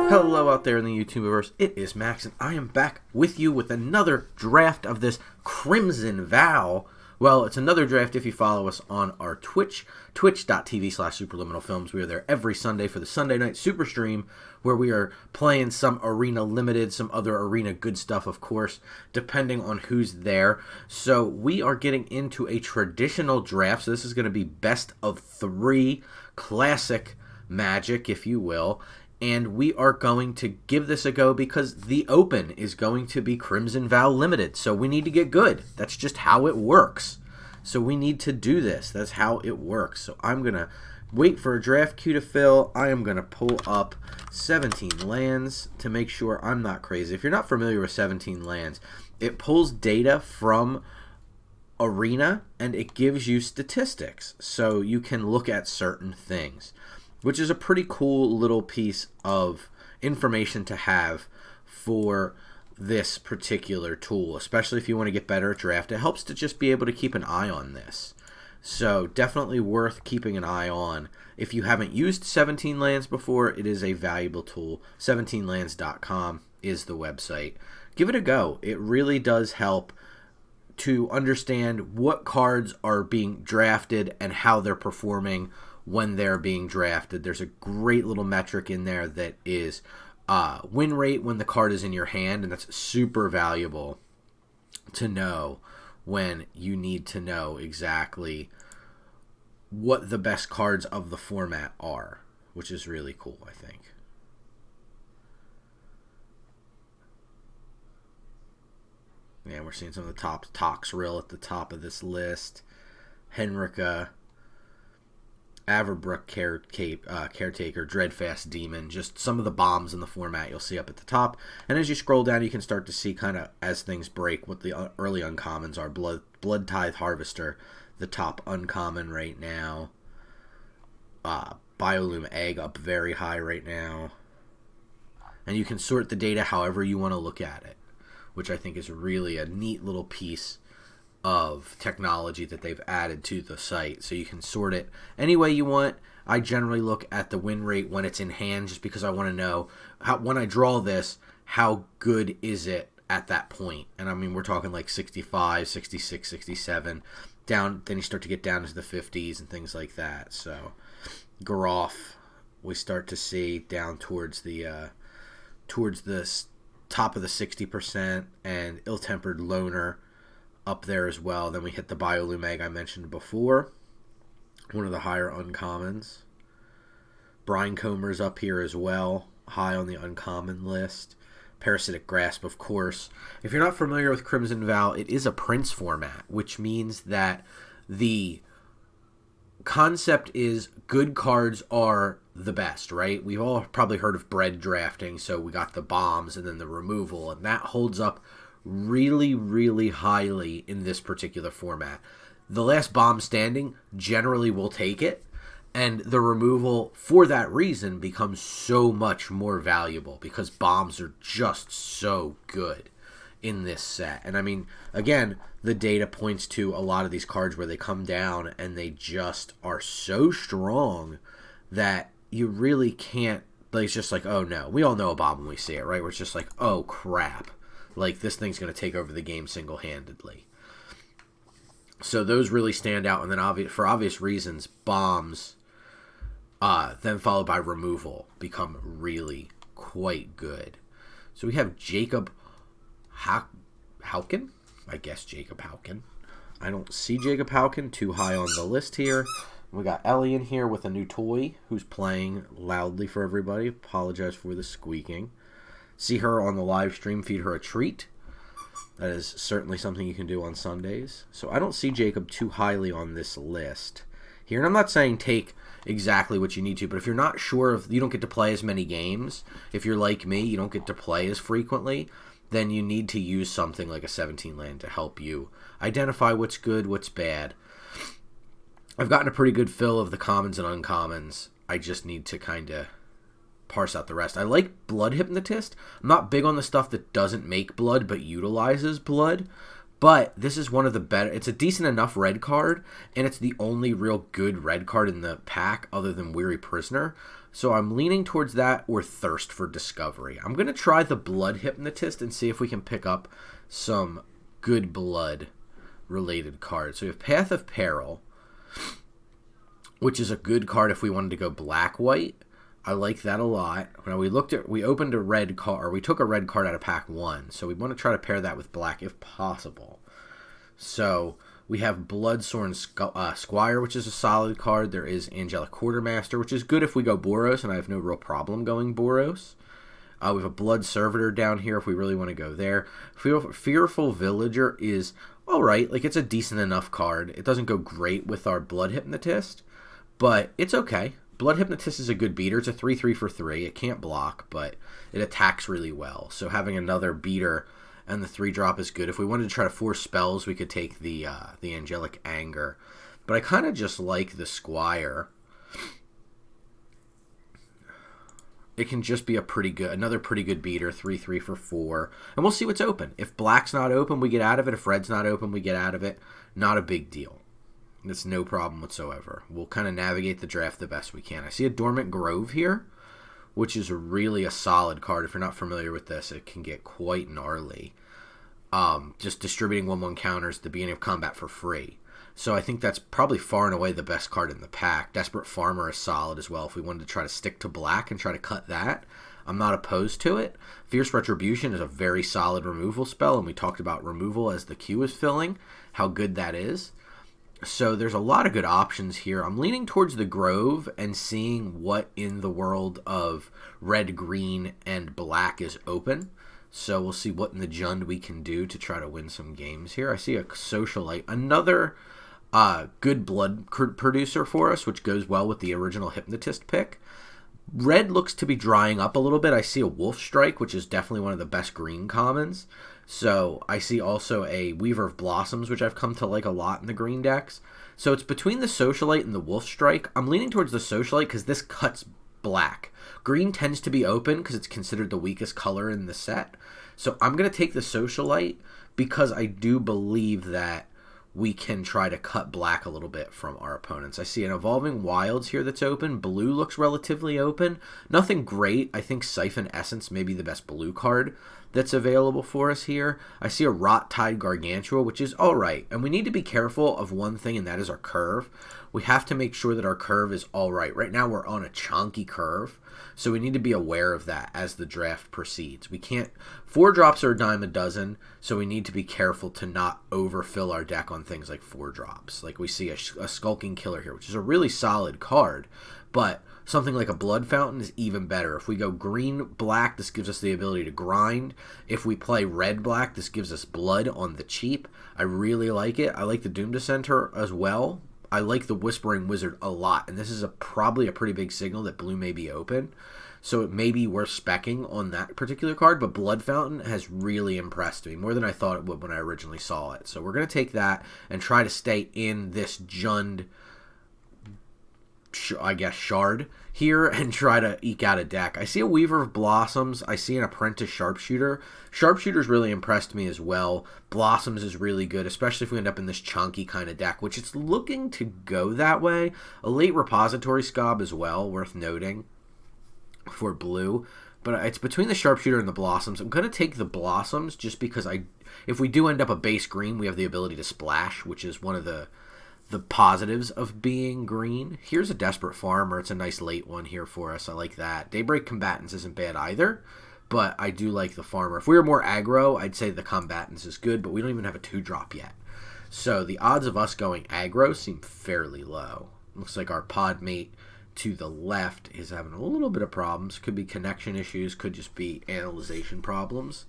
Hello out there in the YouTubeverse, it is Max, and I am back with you with another draft of this Crimson Vow. Well, it's another draft if you follow us on our Twitch, twitch.tv/superliminalfilms. We are there every Sunday for the Sunday night super stream, where we are playing some Arena Limited, some other Arena good stuff, of course, depending on who's there. So we are getting into a traditional draft, so this is going to be best of 3 classic Magic, if you will. And we are going to give this a go because the Open is going to be Crimson Vow Limited. So we need to get good. That's just how it works. So we need to do this. That's how it works. So I'm going to wait for a draft queue to fill. I am going to pull up 17 lands to make sure I'm not crazy. If you're not familiar with 17 lands, it pulls data from Arena and it gives you statistics. So you can look at certain things, which is a pretty cool little piece of information to have for this particular tool, especially if you want to get better at draft. It helps to just be able to keep an eye on this. So definitely worth keeping an eye on. If you haven't used 17 lands before, it is a valuable tool. 17lands.com is the website. Give it a go. It really does help to understand what cards are being drafted and how they're performing when they're being drafted. There's a great little metric in there that is win rate when the card is in your hand, and that's super valuable to know when you need to know exactly what the best cards of the format are, which is really cool, I think. Yeah, we're seeing some of the top. Toxrill at the top of this list. Henrika, Averbrook Caretaker, Dreadfast Demon, just some of the bombs in the format you'll see up at the top. And as you scroll down, you can start to see kind of as things break what the early uncommons are. Blood Tithe Harvester, the top uncommon right now. Biolume Egg up very high right now. And you can sort the data however you want to look at it, which I think is really a neat little piece of technology that they've added to the site. So you can sort it any way you want. I generally look at the win rate when it's in hand, just because I want to know how, when I draw this, how good is it at that point. And I mean, we're talking like 65, 66, 67 down. Then you start to get down into the 50s and things like that. So Garoff, we start to see down towards the top of the 60%, and Ill-Tempered Loner up there as well. Then we hit the Biolume Egg I mentioned before, one of the higher uncommons. Brinecombers up here as well, high on the uncommon list. Parasitic Grasp, of course. If you're not familiar with Crimson Vow, it is a Prince format, which means that the concept is good cards are the best, right? We've all probably heard of bread drafting, so we got the bombs and then the removal, and that holds up really, really highly in this particular format. The last bomb standing generally will take it, and the removal for that reason becomes so much more valuable because bombs are just so good in this set. And I mean, again, the data points to a lot of these cards where they come down and they just are so strong that you really can't, like, it's just like, oh no, we all know a bomb when we see it, right? Where it's just like, oh crap, like this thing's going to take over the game single-handedly. So those really stand out. And then for obvious reasons, bombs, then followed by removal, become really quite good. So we have Jacob Hauken. I guess Jacob Hauken. I don't see Jacob Hauken too high on the list here. We got Ellie in here with a new toy who's playing loudly for everybody. Apologize for the squeaking. See her on the live stream, feed her a treat. That is certainly something you can do on Sundays. So I don't see Jacob too highly on this list here. And I'm not saying take exactly what you need to, but if you're not sure, if you don't get to play as many games, if you're like me, you don't get to play as frequently, then you need to use something like a 17 land to help you identify what's good, what's bad. I've gotten a pretty good fill of the commons and uncommons. I just need to kind of parse out the rest. I like Blood Hypnotist. I'm not big on the stuff that doesn't make blood but utilizes blood, But this is one of the better. It's a decent enough red card, and it's the only real good red card in the pack other than Weary Prisoner. So I'm leaning towards that or Thirst for Discovery. I'm going to try the Blood Hypnotist and see if we can pick up some good blood related cards. So we have Path of Peril, which is a good card if we wanted to go black-white. I like that a lot. Now we opened a red card, or we took a red card out of pack 1, so we want to try to pair that with black if possible. So we have Bloodsorn Squire, which is a solid card. There is Angelic Quartermaster, which is good if we go Boros, and I have no real problem going Boros. We have a Blood Servitor down here if we really want to go there. Fearful Villager is alright, like it's a decent enough card. It doesn't go great with our Blood Hypnotist, but it's okay. Blood Hypnotist is a good beater. It's a 3/3 for 3. It can't block, but it attacks really well. So having another beater and the 3-drop is good. If we wanted to try to force spells, we could take the Angelic Anger. But I kind of just like the Squire. It can just be another pretty good beater, 3/3 for 4. And we'll see what's open. If black's not open, we get out of it. If red's not open, we get out of it. Not a big deal. It's no problem whatsoever. We'll kind of navigate the draft the best we can. I see a Dormant Grove here, which is really a solid card. If you're not familiar with this, it can get quite gnarly. Just distributing 1/1 counters at the beginning of combat for free. So I think that's probably far and away the best card in the pack. Desperate Farmer is solid as well. If we wanted to try to stick to black and try to cut that, I'm not opposed to it. Fierce Retribution is a very solid removal spell, and we talked about removal as the queue is filling, how good that is. So there's a lot of good options here. I'm leaning towards the Grove and seeing what in the world of red, green, and black is open. So we'll see what in the Jund we can do to try to win some games here. I see a Socialite, another good blood producer for us, which goes well with the original Hypnotist pick. Red looks to be drying up a little bit. I see a Wolf Strike, which is definitely one of the best green commons. So I see also a Weaver of Blossoms, which I've come to like a lot in the green decks. So it's between the Socialite and the Wolf Strike. I'm leaning towards the Socialite because this cuts black. Green tends to be open because it's considered the weakest color in the set. So I'm going to take the Socialite because I do believe that we can try to cut black a little bit from our opponents. I see an Evolving Wilds here that's open. Blue looks relatively open. Nothing great. I think Siphon Essence may be the best blue card that's available for us here. I see a Rot Tide Gargantua, which is alright. And we need to be careful of one thing, and that is our curve. We have to make sure that our curve is alright. Right now we're on a chonky curve, so we need to be aware of that as the draft proceeds. We can't... 4-drops are a dime a dozen, so we need to be careful to not overfill our deck on things like 4-drops. Like we see a Skulking Killer here, which is a really solid card, but something like a Blood Fountain is even better. If we go green-black, this gives us the ability to grind. If we play red-black, this gives us blood on the cheap. I really like it. I like the Doom Dissenter as well. I like the Whispering Wizard a lot, and this is probably a pretty big signal that blue may be open. So it may be worth speccing on that particular card, but Blood Fountain has really impressed me, more than I thought it would when I originally saw it. So we're going to take that and try to stay in this Jund, I guess, shard here and try to eke out a deck. I see a Weaver of Blossoms. I see an Apprentice Sharpshooter. Sharpshooter's really impressed me as well. Blossoms is really good, especially if we end up in this chunky kind of deck, which it's looking to go that way. A late Repository Scob as well, worth noting for blue. But it's between the Sharpshooter and the Blossoms. I'm going to take the Blossoms just because if we do end up a base green, we have the ability to splash, which is one of the positives of being green. Here's a Desperate Farmer. It's a nice late one here for us. I like that. Daybreak Combatants isn't bad either, but I do like the Farmer. If we were more aggro, I'd say the Combatants is good, but we don't even have a 2-drop yet. So the odds of us going aggro seem fairly low. Looks like our pod mate to the left is having a little bit of problems. Could be connection issues, could just be analyzation problems.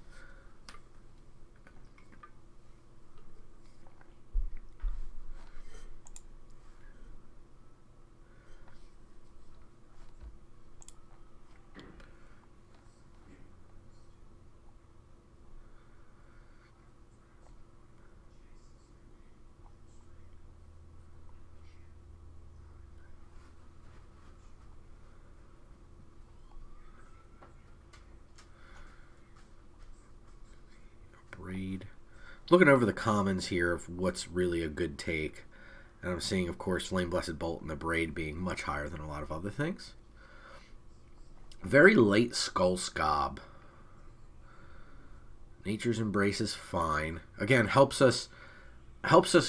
Looking over the commons here of what's really a good take. And I'm seeing, of course, Flame Blessed Bolt and the Braid being much higher than a lot of other things. Very late Skull Scob. Nature's Embrace is fine. Again, helps us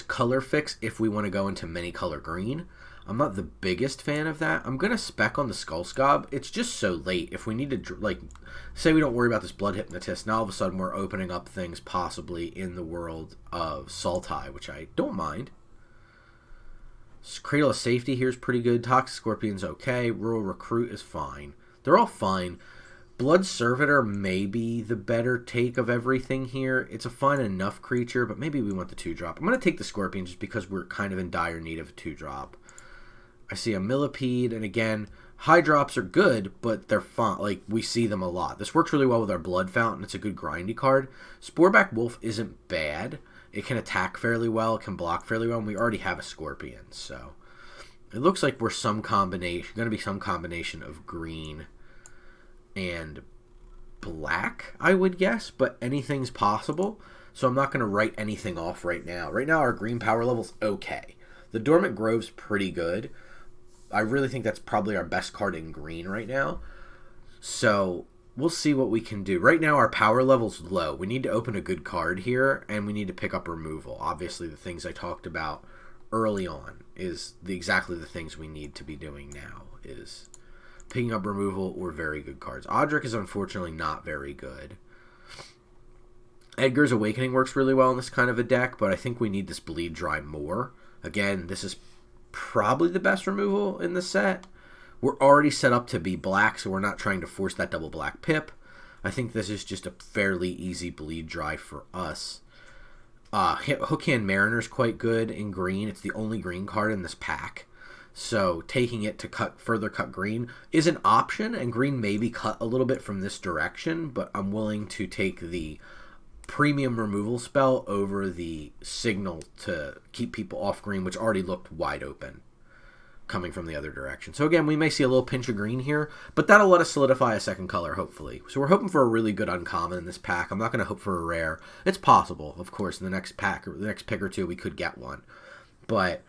color fix if we want to go into many color green. I'm not the biggest fan of that. I'm going to spec on the Skull Scob. It's just so late. If we need to, like, say we don't worry about this Blood Hypnotist, now all of a sudden we're opening up things possibly in the world of Sultai, which I don't mind. Cradle of Safety here is pretty good. Toxic Scorpion's okay. Rural Recruit is fine. They're all fine. Blood Servitor may be the better take of everything here. It's a fine enough creature, but maybe we want the 2-drop. I'm going to take the Scorpion just because we're kind of in dire need of a 2-drop. I see a Millipede, and again, high drops are good, but they're fun. Like, we see them a lot. This works really well with our Blood Fountain. It's a good grindy card. Sporeback Wolf isn't bad. It can attack fairly well. It can block fairly well, and we already have a Scorpion. So it looks like we're going to be some combination of green and black, I would guess, but anything's possible. So I'm not going to write anything off right now. Right now, our green power level's okay. The Dormant Grove's pretty good. I really think that's probably our best card in green right now. So we'll see what we can do. Right now, our power level's low. We need to open a good card here, and we need to pick up removal. Obviously, the things I talked about early on is exactly the things we need to be doing now, is picking up removal or very good cards. Odric is unfortunately not very good. Edgar's Awakening works really well in this kind of a deck, but I think we need this Bleed Dry more. Again, this is probably the best removal in the set. We're already set up to be black, so we're not trying to force that double black pip. I think this is just a fairly easy Bleed Dry for us. Hookhand Mariner's quite good in green. It's the only green card in this pack. So taking it to further cut green is an option, and green may be cut a little bit from this direction, but I'm willing to take the premium removal spell over the signal to keep people off green, which already looked wide open coming from the other direction. So again, we may see a little pinch of green here, but that'll let us solidify a second color, hopefully. So we're hoping for a really good uncommon in this pack. I'm not going to hope for a rare. It's possible, of course, in the next pack or the next pick or two we could get one, but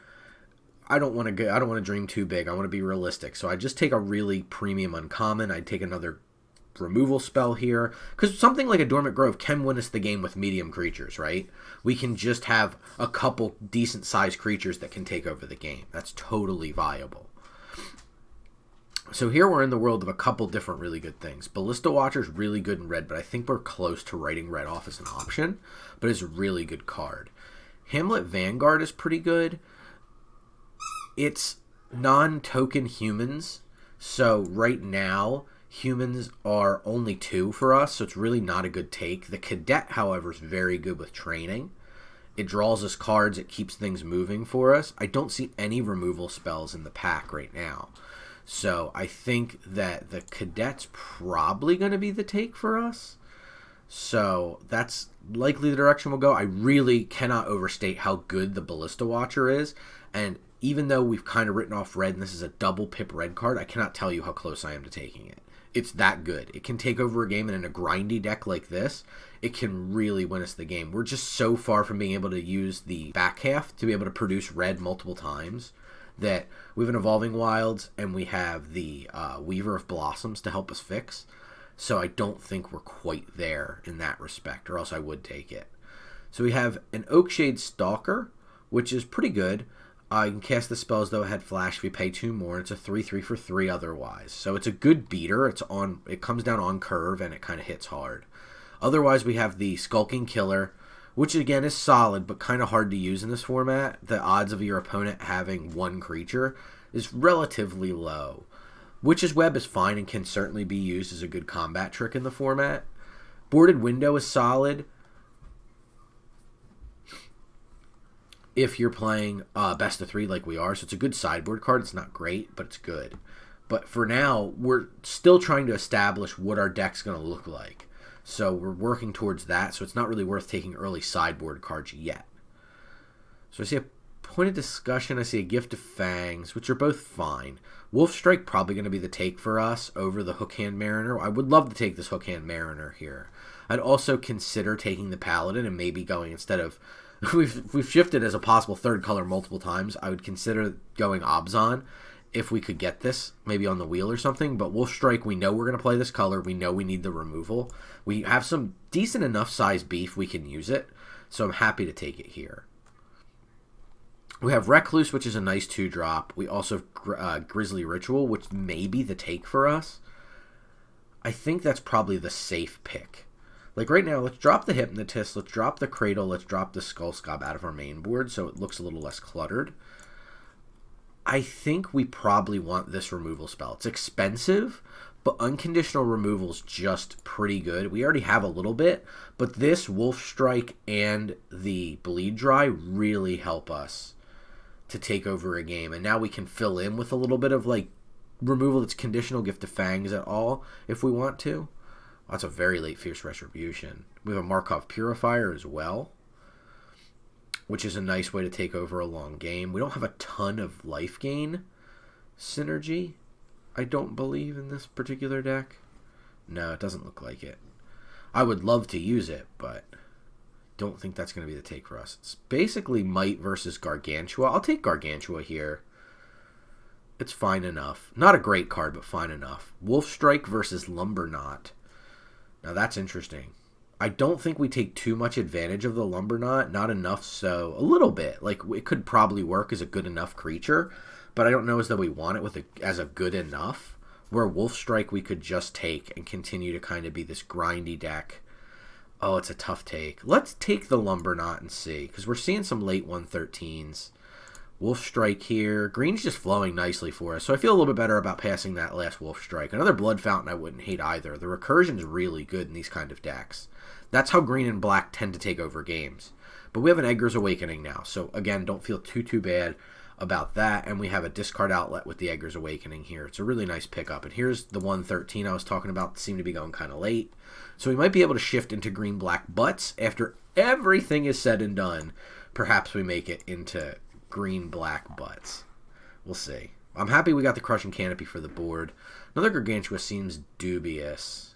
I don't want to dream too big. I want to be realistic. So I just take a really premium uncommon. I'd take another removal spell here, because something like a Dormant Grove can win us the game with medium creatures, right? We can just have a couple decent sized creatures that can take over the game. That's totally viable. So here we're in the world of a couple different really good things. Ballista Watcher's really good in red, but I think we're close to writing red off as an option, but it's a really good card. Hamlet Vanguard is pretty good. It's non-token humans, so right now humans are only 2 for us, so it's really not a good take. The Cadet, however, is very good with training. It draws us cards, it keeps things moving for us. I don't see any removal spells in the pack right now. So I think that the Cadet's probably going to be the take for us. So that's likely the direction we'll go. I really cannot overstate how good the Ballista Watcher is, and even though we've kind of written off red and this is a double pip red card, I cannot tell you how close I am to taking it. It's that good. It can take over a game, and in a grindy deck like this, it can really win us the game. We're just so far from being able to use the back half to be able to produce red multiple times that we have an Evolving Wilds and we have the Weaver of Blossoms to help us fix. So I don't think we're quite there in that respect, or else I would take it. So we have an Oakshade Stalker, which is pretty good. You can cast the spells, though it had flash if you pay 2 more. It's a 3/3 for 3 otherwise. So it's a good beater. It comes down on curve and it kind of hits hard. Otherwise, we have the Skulking Killer, which again is solid but kind of hard to use in this format. The odds of your opponent having 1 creature is relatively low. Witch's Web is fine and can certainly be used as a good combat trick in the format. Boarded Window is solid if you're playing best of 3 like we are. So it's a good sideboard card. It's not great, but it's good. But for now, we're still trying to establish what our deck's going to look like. So we're working towards that. So it's not really worth taking early sideboard cards yet. So I see a Point of Discussion. I see a Gift of Fangs, which are both fine. Wolf Strike probably going to be the take for us over the Hookhand Mariner. I would love to take this Hookhand Mariner here. I'd also consider taking the Paladin and maybe going instead of we've shifted as a possible third color multiple times. I would consider going Obzon if we could get this, maybe on the wheel or something. But Wolf Strike, we know we're going to play this color. We know we need the removal. We have some decent enough size beef we can use it, so I'm happy to take it here. We have Recluse, which is a nice 2-drop. We also have Grizzly Ritual, which may be the take for us. I think that's probably the safe pick. Like right now, let's drop the Hypnotist, let's drop the Cradle, let's drop the Skull Scob out of our main board so it looks a little less cluttered. I think we probably want this removal spell. It's expensive, but unconditional removal is just pretty good. We already have a little bit, but this Wolf Strike and the Bleed Dry really help us to take over a game. And now we can fill in with a little bit of like removal that's conditional, Gift of Fangs at all if we want to. That's a very late Fierce Retribution. We have a Markov Purifier as well, which is a nice way to take over a long game. We don't have a ton of life gain synergy, I don't believe, in this particular deck. No, it doesn't look like it. I would love to use it, but don't think that's going to be the take for us. It's basically Might versus Gargantua. I'll take Gargantua here. It's fine enough. Not a great card, but fine enough. Wolf Strike versus Lumberknot. Now that's interesting. I don't think we take too much advantage of the Lumberknot. Not enough, so a little bit. Like, it could probably work as a good enough creature, but I don't know as though we want it as a good enough. Where Wolf Strike we could just take and continue to kind of be this grindy deck. Oh, it's a tough take. Let's take the Lumberknot and see, because we're seeing some late 113s. Wolf Strike here. Green's just flowing nicely for us, so I feel a little bit better about passing that last Wolf Strike. Another Blood Fountain I wouldn't hate either. The recursion's really good in these kind of decks. That's how green and black tend to take over games. But we have an Edgar's Awakening now, so again, don't feel too bad about that. And we have a discard outlet with the Edgar's Awakening here. It's a really nice pickup. And here's the 113 I was talking about that seemed to be going kind of late. So we might be able to shift into green-black butts. After everything is said and done, perhaps we make it into green-black butts. We'll see. I'm happy we got the Crushing Canopy for the board. Another Gargantua seems dubious.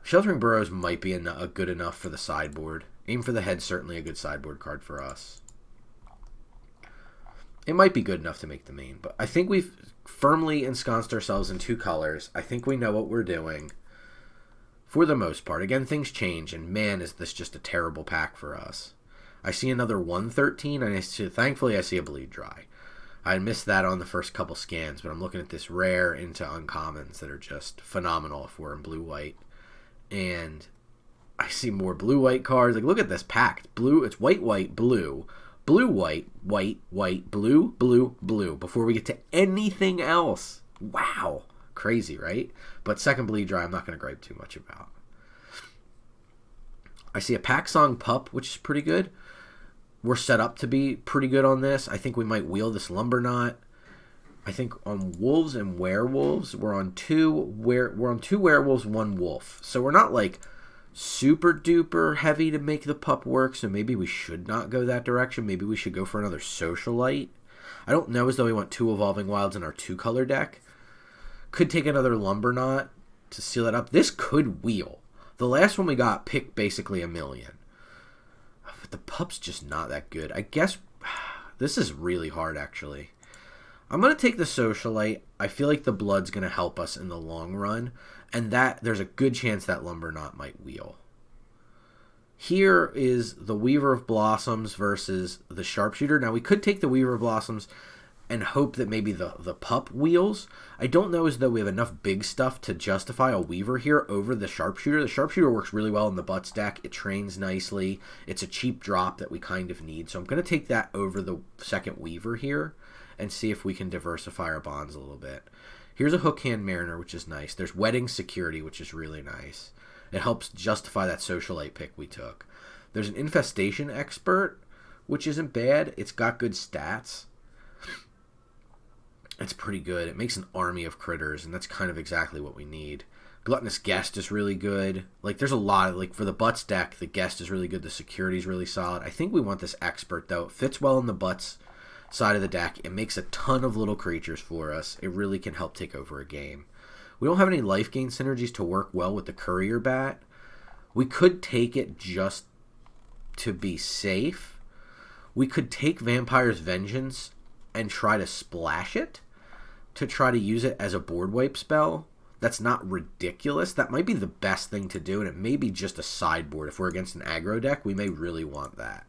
Sheltering Burrows might be a good enough for the sideboard. Aim for the Head, certainly a good sideboard card for us. It might be good enough to make the main, but I think we've firmly ensconced ourselves in 2 colors. I think we know what we're doing for the most part. Again, things change, and man, is this just a terrible pack for us. I see another 113, and thankfully I see a Bleed Dry. I missed that on the first couple scans, but I'm looking at this rare into uncommons that are just phenomenal if we're in blue-white. And I see more blue-white cards. Like, look at this pack. It's blue. It's white, white, blue. Blue, white, white, white, blue, blue, blue. Before we get to anything else. Wow. Crazy, right? But second Bleed Dry, I'm not going to gripe too much about. I see a Pack Song Pup, which is pretty good. We're set up to be pretty good on this. I think we might wheel this Lumberknot. I think on Wolves and Werewolves, we're on two werewolves, 1 wolf. So we're not like super duper heavy to make the pup work, so maybe we should not go that direction. Maybe we should go for another Socialite. I don't know as though we want 2 Evolving Wilds in our 2-color deck. Could take another Lumberknot to seal it up. This could wheel. The last one we got picked basically $1 million. But the pup's just not that good. I guess this is really hard, actually. I'm going to take the Socialite. I feel like the blood's going to help us in the long run, and that there's a good chance that Lumberknot might wheel. Here is the Weaver of Blossoms versus the Sharpshooter. Now, we could take the Weaver of Blossoms and hope that maybe the pup wheels. I don't know as though we have enough big stuff to justify a Weaver here over the Sharpshooter. The Sharpshooter works really well in the Butts deck. It trains nicely. It's a cheap drop that we kind of need. So I'm going to take that over the second Weaver here and see if we can diversify our bonds a little bit. Here's a Hookhand Mariner, which is nice. There's Wedding Security, which is really nice. It helps justify that Socialite pick we took. There's an Infestation Expert, which isn't bad. It's got good stats. It's pretty good. It makes an army of critters, and that's kind of exactly what we need. Gluttonous Guest is really good. Like, there's a lot of, like, for the Butts deck, the Guest is really good. The Security is really solid. I think we want this Expert, though. It fits well in the Butts side of the deck. It makes a ton of little creatures for us. It really can help take over a game. We don't have any life gain synergies to work well with the Courier Bat, We could take it just to be safe. We could take Vampire's Vengeance and try to splash it to try to use it as a board wipe spell. That's not ridiculous. That might be the best thing to do, and it may be just a sideboard. If we're against an aggro deck, we may really want that.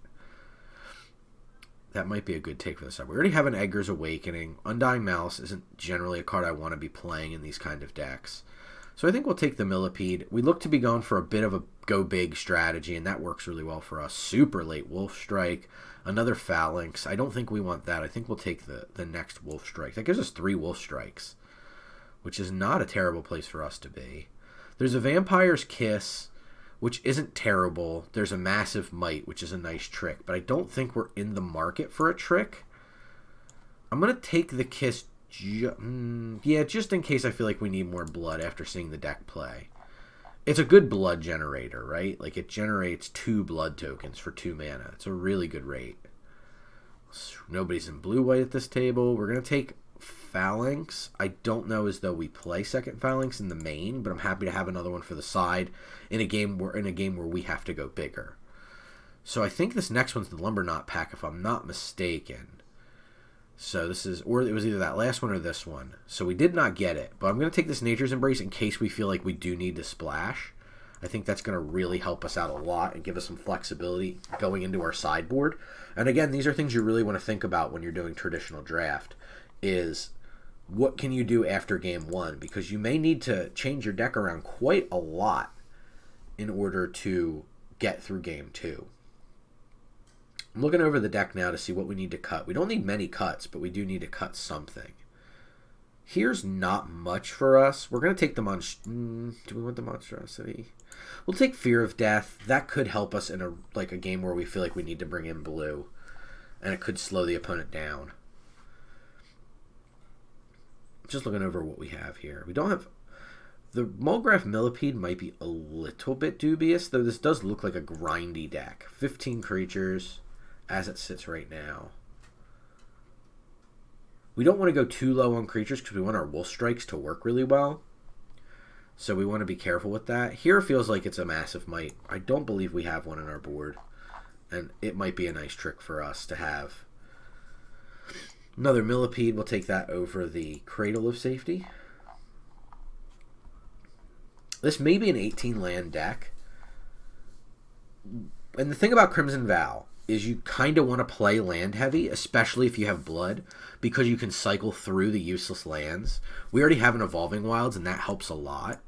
That might be a good take for the side. We already have an Edgar's Awakening. Undying Malice isn't generally a card I want to be playing in these kind of decks. So I think we'll take the Millipede. We look to be going for a bit of a go big strategy, and that works really well for us. Super late Wolf Strike. Another Phalanx. I don't think we want that. I think we'll take the next Wolf Strike. That gives us 3 Wolf Strikes, which is not a terrible place for us to be. There's a Vampire's Kiss, which isn't terrible. There's a Massive Might, which is a nice trick, but I don't think we're in the market for a trick. I'm going to take the Kiss, just in case I feel like we need more blood after seeing the deck play. It's a good blood generator, right? Like, it generates 2 blood tokens for 2 mana. It's a really good rate. Nobody's in blue-white at this table. We're going to take Phalanx. I don't know as though we play second Phalanx in the main, but I'm happy to have another one for the side in a game where we have to go bigger. So I think this next one's the Lumberknot pack, if I'm not mistaken. So this is, or it was either that last one or this one. So we did not get it, but I'm going to take this Nature's Embrace in case we feel like we do need to splash. I think that's going to really help us out a lot and give us some flexibility going into our sideboard. And again, these are things you really want to think about when you're doing traditional draft, is what can you do after game 1? Because you may need to change your deck around quite a lot in order to get through game 2. I'm looking over the deck now to see what we need to cut. We don't need many cuts, but we do need to cut something. Here's not much for us. We're going to take the do we want the monstrosity? We'll take Fear of Death. That could help us in a game where we feel like we need to bring in blue, and it could slow the opponent down. Just looking over what we have here. We don't have... The Mulgraf Millipede might be a little bit dubious, though this does look like a grindy deck. 15 creatures as it sits right now. We don't want to go too low on creatures because we want our Wolf Strikes to work really well. So we want to be careful with that. Here it feels like it's a Massive Might. I don't believe we have one on our board, and it might be a nice trick for us to have. Another Millipede, we'll take that over the Cradle of Safety. This may be an 18-land deck. And the thing about Crimson Vow is you kind of want to play land heavy, especially if you have blood, because you can cycle through the useless lands. We already have an Evolving Wilds, and that helps a lot.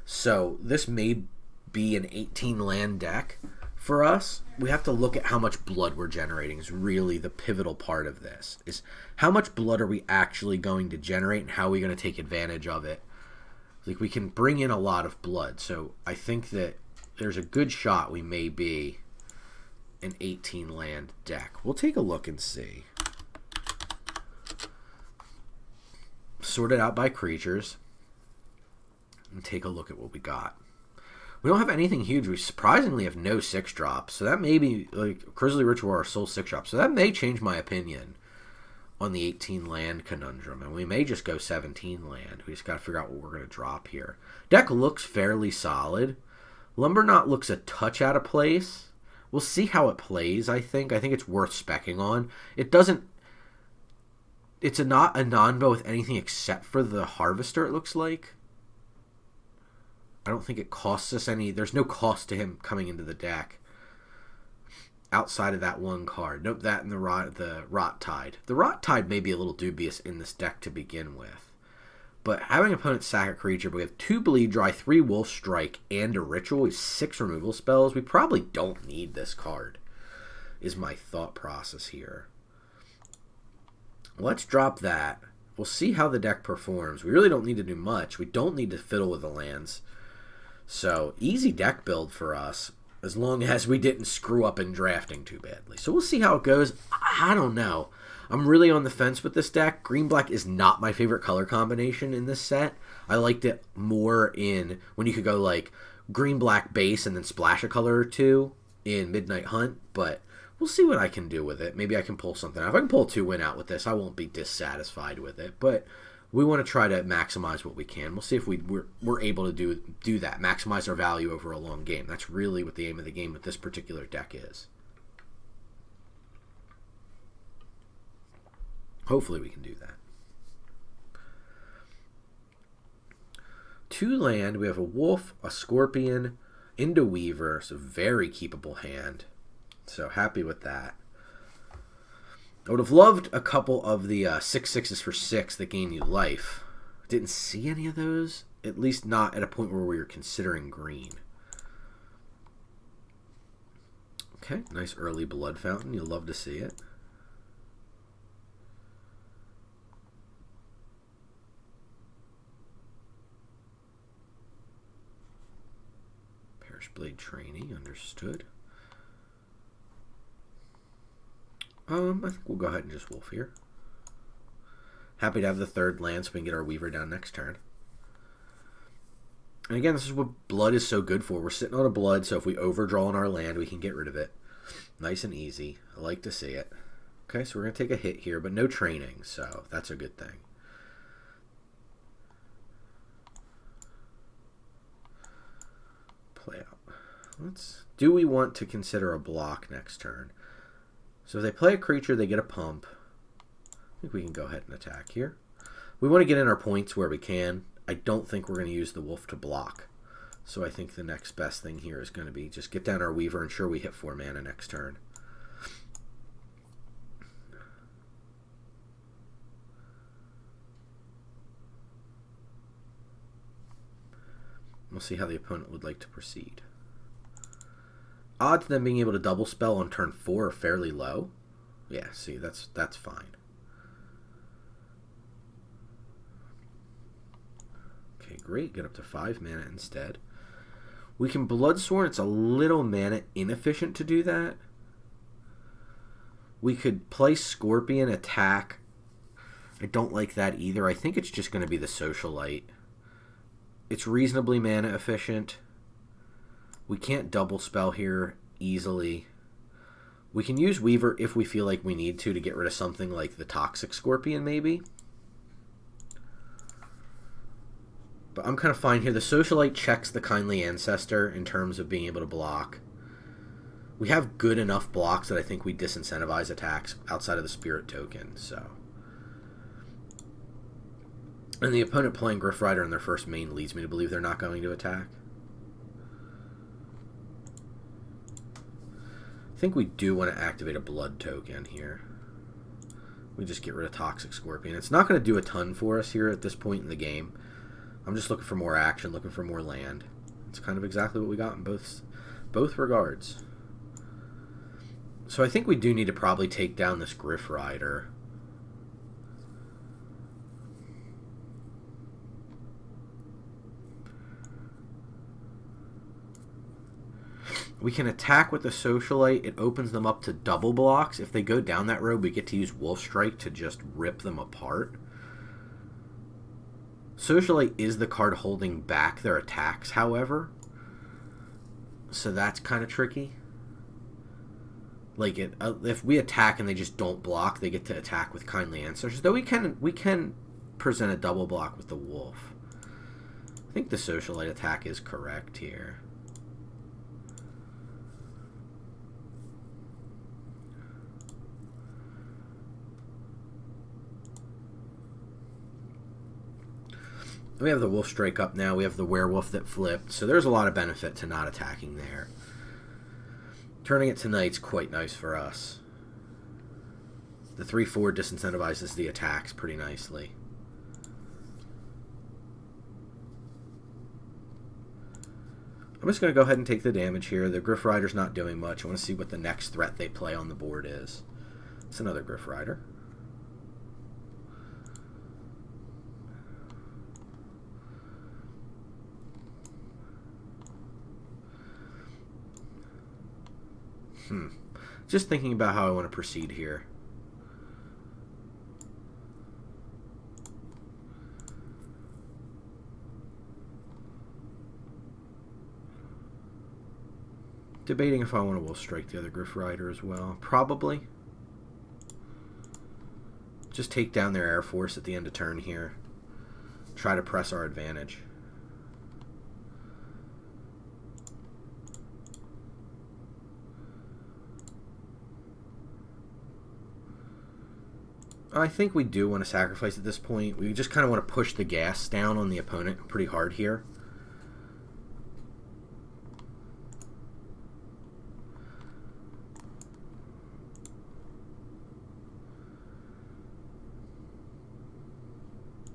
So this may be an 18-land deck for us. We have to look at how much blood we're generating is really the pivotal part of this. Is how much blood are we actually going to generate, and how are we going to take advantage of it? Like, we can bring in a lot of blood, so I think that there's a good shot we may be an 18-land deck. We'll take a look and see. Sort it out by creatures and take a look at what we got. We don't have anything huge. We surprisingly have no 6-drops, so that may be like Grizzly Ritual or Soul 6-drop, so that may change my opinion on the 18-land conundrum, and we may just go 17-land. We just got to figure out what we're going to drop here. Deck looks fairly solid. Lumberknot looks a touch out of place. We'll see how it plays, I think. I think it's worth specking on. It doesn't... It's not a non-bow with anything except for the Harvester, it looks like. I don't think it costs us any... There's no cost to him coming into the deck outside of that one card. Nope, that and the Rot Tide. The Rot Tide may be a little dubious in this deck to begin with. But having opponents sack a creature, but we have 2 Bleed Dry, 3 Wolf Strike, and a Ritual. We have 6 removal spells. We probably don't need this card, is my thought process here. Let's drop that. We'll see how the deck performs. We really don't need to do much. We don't need to fiddle with the lands. So, easy deck build for us, as long as we didn't screw up in drafting too badly. So we'll see how it goes. I don't know. I'm really on the fence with this deck. Green-black is not my favorite color combination in this set. I liked it more in when you could go like green-black base and then splash a color or two in Midnight Hunt, but we'll see what I can do with it. Maybe I can pull something out. If I can pull a 2-win out with this, I won't be dissatisfied with it, but we want to try to maximize what we can. We'll see if we're able to do that, maximize our value over a long game. That's really what the aim of the game with this particular deck is. Hopefully we can do that. 2 land, we have a wolf, a scorpion, into Weaver. It's a very keepable hand. So happy with that. I would have loved a couple of the 6/6s for 6 that gain you life. Didn't see any of those. At least not at a point where we were considering green. Okay, nice early blood fountain. You'll love to see it. Blade training, understood. I think we'll go ahead and just wolf here. Happy to have the 3rd land so we can get our Weaver down next turn. And again, this is what blood is so good for. We're sitting on a blood, so if we overdraw on our land, we can get rid of it. Nice and easy. I like to see it. Okay, so we're going to take a hit here, but no training, so that's a good thing. Play out. Do we want to consider a block next turn? So if they play a creature, they get a pump. I think we can go ahead and attack here. We want to get in our points where we can. I don't think we're going to use the wolf to block. So I think the next best thing here is going to be just get down our Weaver, ensure we hit 4 mana next turn. We'll see how the opponent would like to proceed. Odds of them being able to double spell on turn 4 are fairly low. Yeah, see, that's fine. Okay, great. Get up to 5 mana instead. We can Bloodsworn. It's a little mana inefficient to do that. We could play Scorpion, attack. I don't like that either. I think it's just going to be the Socialite. It's reasonably mana efficient. We can't double spell here easily. We can use Weaver if we feel like we need to get rid of something like the Toxic Scorpion maybe. But I'm kind of fine here. The Socialite checks the Kindly Ancestor in terms of being able to block. We have good enough blocks that I think we disincentivize attacks outside of the Spirit token. So, and the opponent playing Griff Rider in their first main leads me to believe they're not going to attack. I think we do want to activate a blood token here. We just get rid of Toxic Scorpion. It's not going to do a ton for us here at this point in the game. I'm just looking for more action, looking for more land. It's kind of exactly what we got in both regards. So I think we do need to probably take down this Griff Rider. We can attack with the Socialite. It opens them up to double blocks. If they go down that road, we get to use Wolf Strike to just rip them apart. Socialite is the card holding back their attacks, however. So that's kind of tricky. Like, if we attack and they just don't block, they get to attack with Kindly Ancestors. Though we can present a double block with the Wolf. I think the Socialite attack is correct here. We have the Wolf Strike up now. We have the Werewolf that flipped. So there's a lot of benefit to not attacking there. Turning it to Knight's quite nice for us. The 3/4 disincentivizes the attacks pretty nicely. I'm just going to go ahead and take the damage here. The Griff Rider's not doing much. I want to see what the next threat they play on the board is. It's another Griff Rider. Just thinking about how I want to proceed here. Debating if I want to Wolf Strike the other Griff Rider as well. Probably. Just take down their Air Force at the end of turn here. try to press our advantage. I think we do want to sacrifice at this point. We just kind of want to push the gas down on the opponent pretty hard here.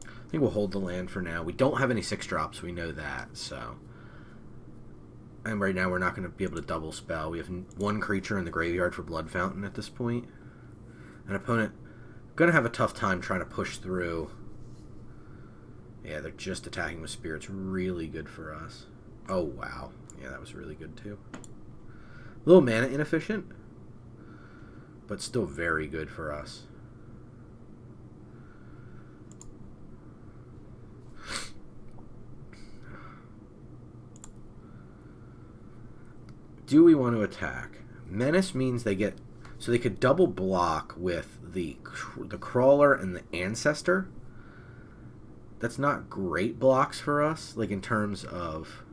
I think we'll hold the land for now. We don't have any 6-drops, we know that, so. And right now we're not going to be able to double spell. We have 1 creature in the graveyard for Blood Fountain at this point. An opponent going to have a tough time trying to push through. Yeah, they're just attacking with Spirits. Really good for us. Oh, wow. Yeah, that was really good too. A little mana inefficient, but still very good for us. Do we want to attack? Menace means they get... So they could double block with the Crawler and the Ancestor. That's not great blocks for us, like in terms of...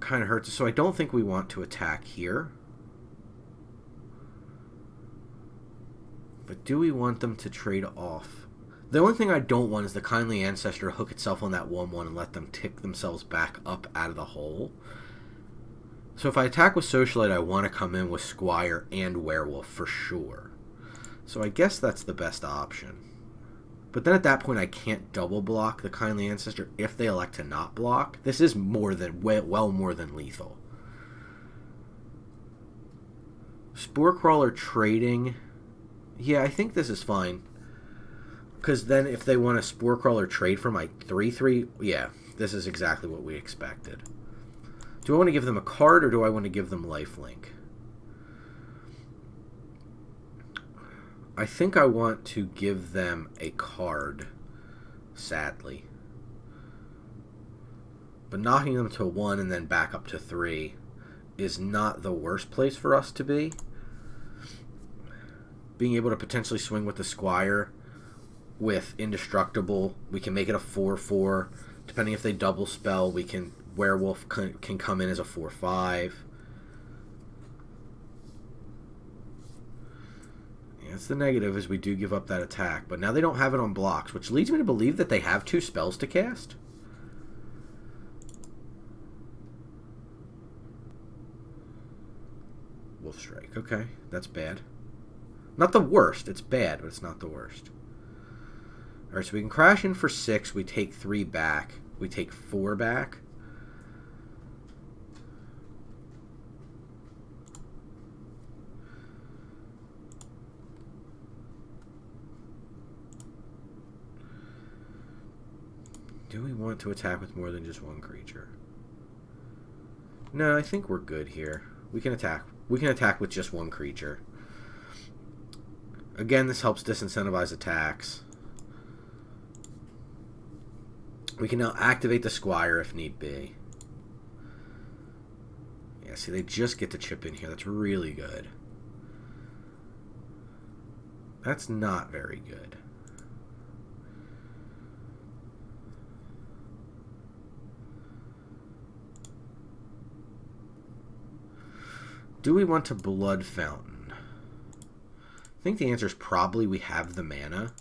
Kind of hurts us. So I don't think we want to attack here. But do we want them to trade off? The only thing I don't want is the Kindly Ancestor to hook itself on that 1-1 and let them tick themselves back up out of the hole. So if I attack with Socialite, I want to come in with Squire and Werewolf for sure. So I guess that's the best option. But then at that point, I can't double block the Kindly Ancestor if they elect to not block. This is more than well more than lethal. Spore Crawler trading. Yeah, I think this is fine. Because then if they want a Spore Crawler trade for my 3/3, yeah, this is exactly what we expected. Do I want to give them a card or do I want to give them lifelink? I think I want to give them a card, sadly. But knocking them to 1 and then back up to 3 is not the worst place for us to be. Being able to potentially swing with the Squire with Indestructible, we can make it a 4/4. Depending if they double spell, we can... Werewolf can come in as a 4/5. Yeah, that's the negative, is we do give up that attack. But now they don't have it on blocks, which leads me to believe that they have 2 spells to cast. Wolf Strike. Okay, that's bad. Not the worst. It's bad, but it's not the worst. Alright, so we can crash in for 6. We take 3 back. We take 4 back. Do we want to attack with more than just 1 creature? No, I think we're good here. We can attack. We can attack with just 1 creature. Again, this helps disincentivize attacks. We can now activate the Squire if need be. Yeah, see, they just get to chip in here. That's really good. That's not very good. Do we want to Blood Fountain? I think the answer is probably we have the mana.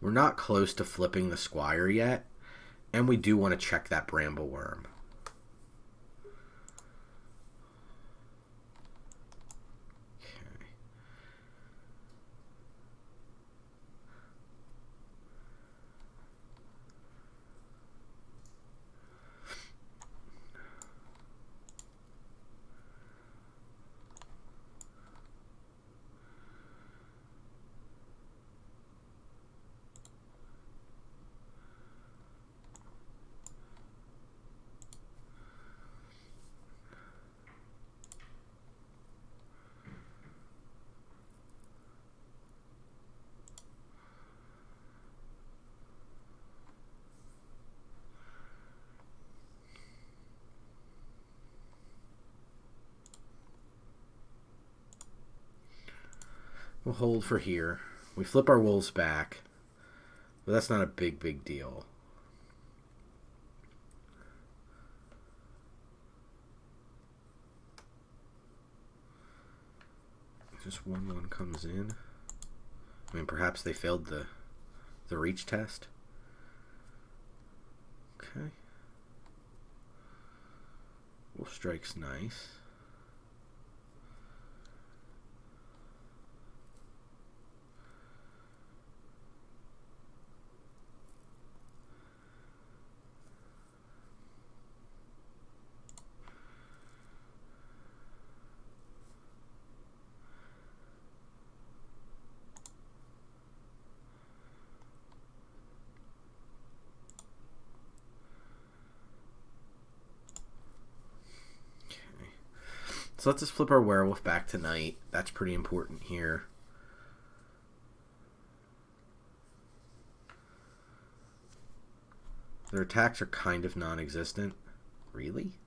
We're not close to flipping the Squire yet. And we do want to check that Bramble Worm. Okay. We'll hold for here. We flip our wolves back. But that's not a big deal. Just 1/1 comes in. I mean, perhaps they failed the reach test. Okay. Wolf Strike's nice. So let's just flip our werewolf back to knight. That's pretty important here. Their attacks are kind of non-existent. Really?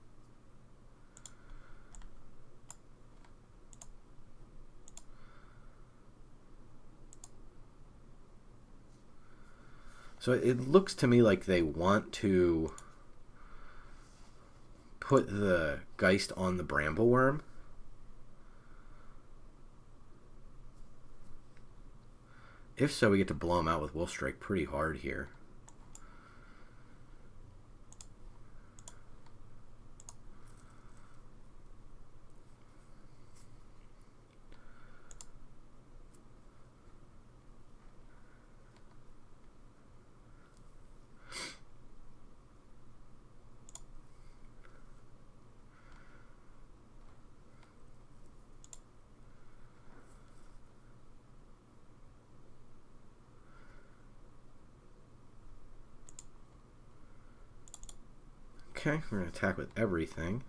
So it looks to me like they want to put the Geist on the Brambleworm. If so, we get to blow him out with Wolf Strike pretty hard here. Okay, we're going to attack with everything.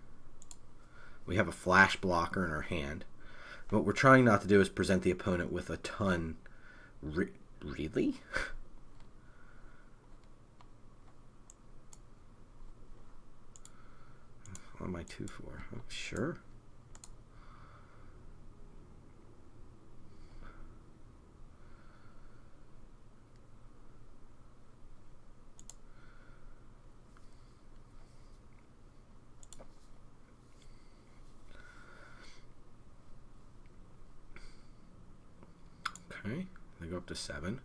We have a flash blocker in our hand. What we're trying not to do is present the opponent with a ton. Really? What am I 2 for? Oh, sure. Okay, they go up to 7.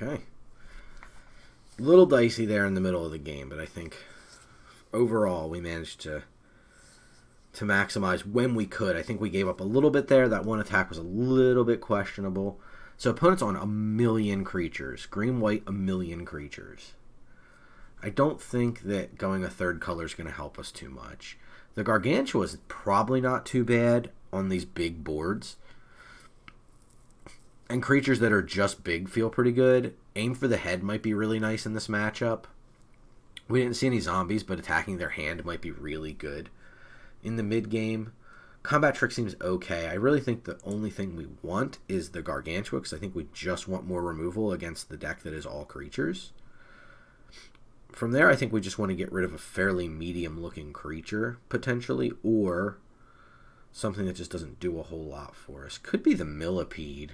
Okay. A little dicey there in the middle of the game, but I think overall we managed to maximize when we could. I think we gave up a little bit there. That one attack was a little bit questionable. So opponent's on 1,000,000 creatures. Green-white, 1,000,000 creatures. I don't think that going a third color is going to help us too much. The Gargantua is probably not too bad on these big boards. And creatures that are just big feel pretty good. Aim for the Head might be really nice in this matchup. We didn't see any zombies, but attacking their hand might be really good in the mid game. Combat Trick seems okay. I really think the only thing we want is the Gargantua, because I think we just want more removal against the deck that is all creatures. From there, I think we just want to get rid of a fairly medium-looking creature, potentially, or something that just doesn't do a whole lot for us. Could be the Millipede.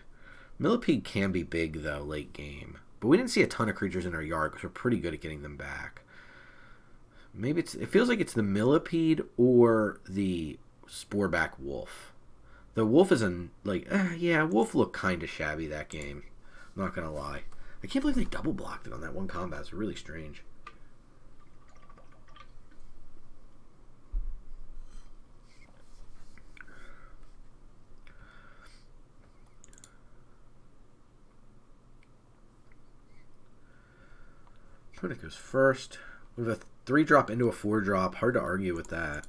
Millipede can be big, though, late game. But we didn't see a ton of creatures in our yard because we're pretty good at getting them back. Maybe it feels like it's the Millipede or the Sporeback Wolf. The Wolf is yeah, Wolf looked kind of shabby that game. I'm not going to lie. I can't believe they double blocked it on that one combat. It's really strange. Opponent goes first. We have a 3-drop into a 4-drop. Hard to argue with that.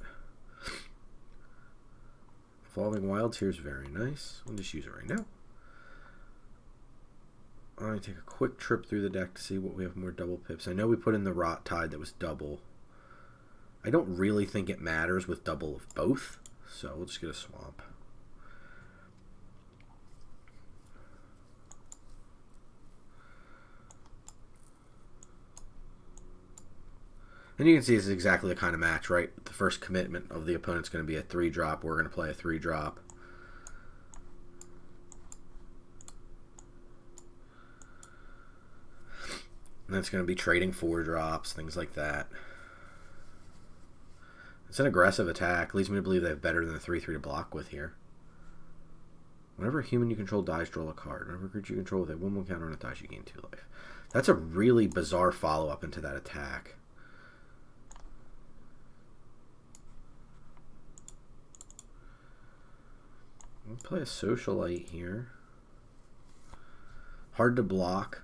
Evolving Wilds here is very nice. I'll just use it right now. Let me take a quick trip through the deck to see what we have more double pips. I know we put in the Rot Tide that was double. I don't really think it matters with double of both, so we'll just get a swamp. And you can see this is exactly the kind of match, right? The first commitment of the opponent's going to be a 3-drop. We're going to play a 3-drop. And it's going to be trading 4-drops, things like that. It's an aggressive attack. Leads me to believe they have better than the 3/3 to block with here. Whenever a human you control dies, draw a card. Whenever a creature you control with a 1/1 counter on it dies, you gain 2 life. That's a really bizarre follow-up into that attack. I'll play a Socialite here. Hard to block.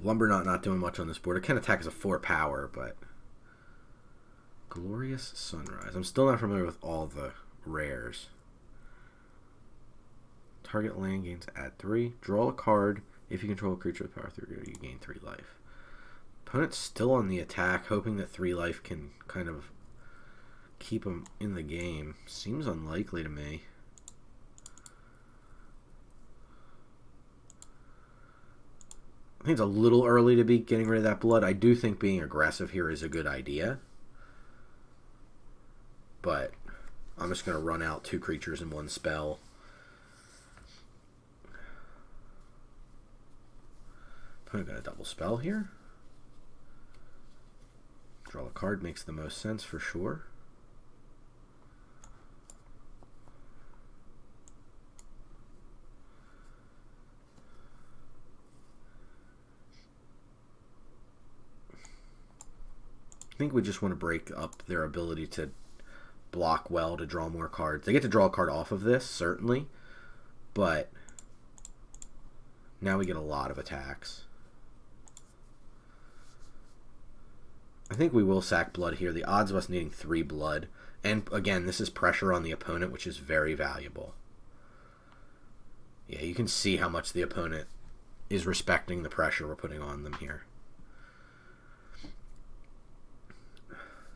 Lumberknot not doing much on this board. It can attack as a 4 power, but... Glorious Sunrise. I'm still not familiar with all the rares. Target land gains add 3. Draw a card. If you control a creature with power 3, you gain 3 life. Opponent's still on the attack, hoping that 3 life can kind of keep him in the game. Seems unlikely to me. I think it's a little early to be getting rid of that blood. I do think being aggressive here is a good idea. But I'm just going to run out 2 creatures in 1 spell. I'm going to double spell here. Draw a card makes the most sense for sure. I think we just want to break up their ability to block well to draw more cards. They get to draw a card off of this, certainly, but now we get a lot of attacks. I think we will sack blood here. The odds of us needing 3 blood, and again, this is pressure on the opponent, which is very valuable. Yeah, you can see how much the opponent is respecting the pressure we're putting on them here.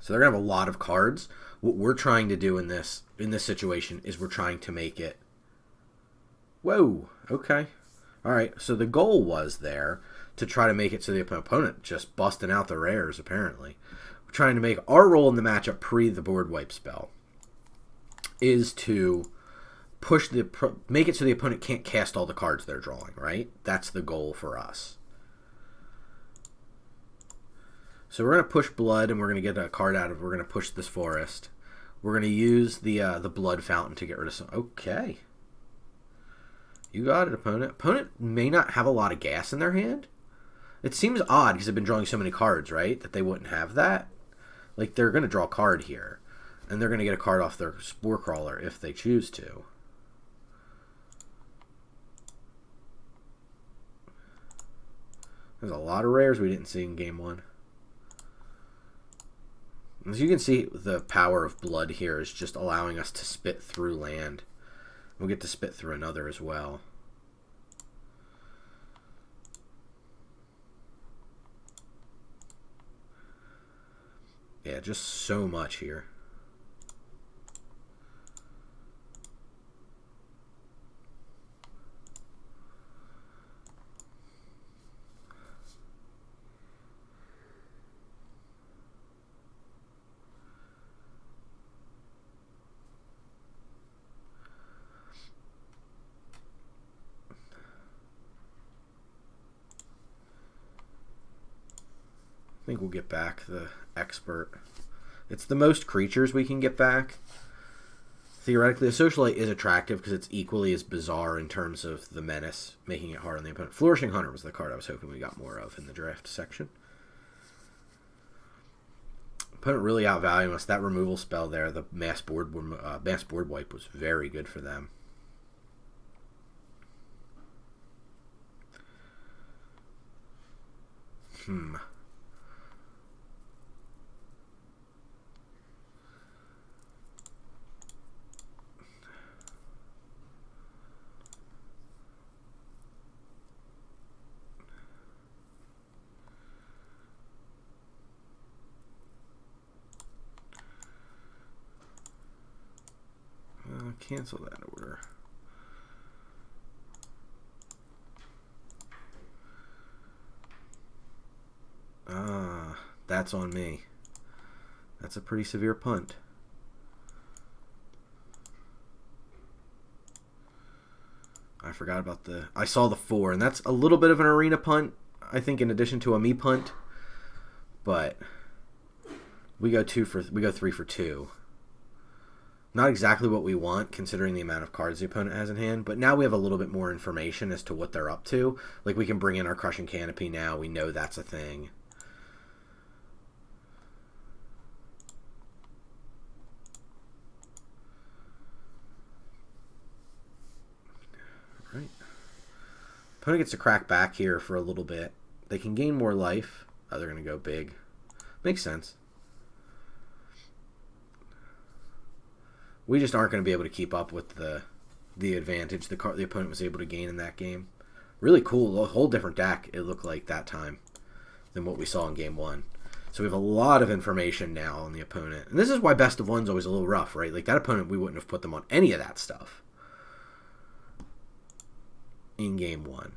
So they're going to have a lot of cards. What we're trying to do in this situation is we're trying to make it... Whoa, okay. All right, so the goal was there to try to make it so the opponent just busting out the rares, apparently. We're trying to make our role in the matchup pre the board wipe spell is to make it so the opponent can't cast all the cards they're drawing, right? That's the goal for us. So we're going to push blood, and we're going to get a card out of it. We're going to push this forest. We're going to use the blood fountain to get rid of some... Okay. You got it, opponent. Opponent may not have a lot of gas in their hand. It seems odd because they've been drawing so many cards, right? That they wouldn't have that. Like, they're going to draw a card here. And they're going to get a card off their Spore Crawler if they choose to. There's a lot of rares we didn't see in Game 1. As you can see, the power of blood here is just allowing us to spit through land. We'll get to spit through another as well. Yeah, just so much here. I think we'll get back the expert. It's the most creatures we can get back. Theoretically, the Socialite is attractive because it's equally as bizarre in terms of the menace, making it hard on the opponent. Flourishing Hunter was the card I was hoping we got more of in the draft section. Opponent really outvaluing us. That removal spell there, the mass board wipe, was very good for them. cancel that order. Ah, that's on me. That's a pretty severe punt. I forgot about the... I saw the 4, and that's a little bit of an arena punt, I think, in addition to a me punt. But we go 3 for 2. Not exactly what we want, considering the amount of cards the opponent has in hand, but now we have a little bit more information as to what they're up to. Like, we can bring in our Crushing Canopy now. We know that's a thing. Right. Opponent gets to crack back here for a little bit. They can gain more life. Oh, they're going to go big. Makes sense. We just aren't going to be able to keep up with the advantage the opponent was able to gain in that game. Really cool. A whole different deck, it looked like, that time than what we saw in Game 1. So we have a lot of information now on the opponent. And this is why best of one's always a little rough, right? Like, that opponent, we wouldn't have put them on any of that stuff in Game 1.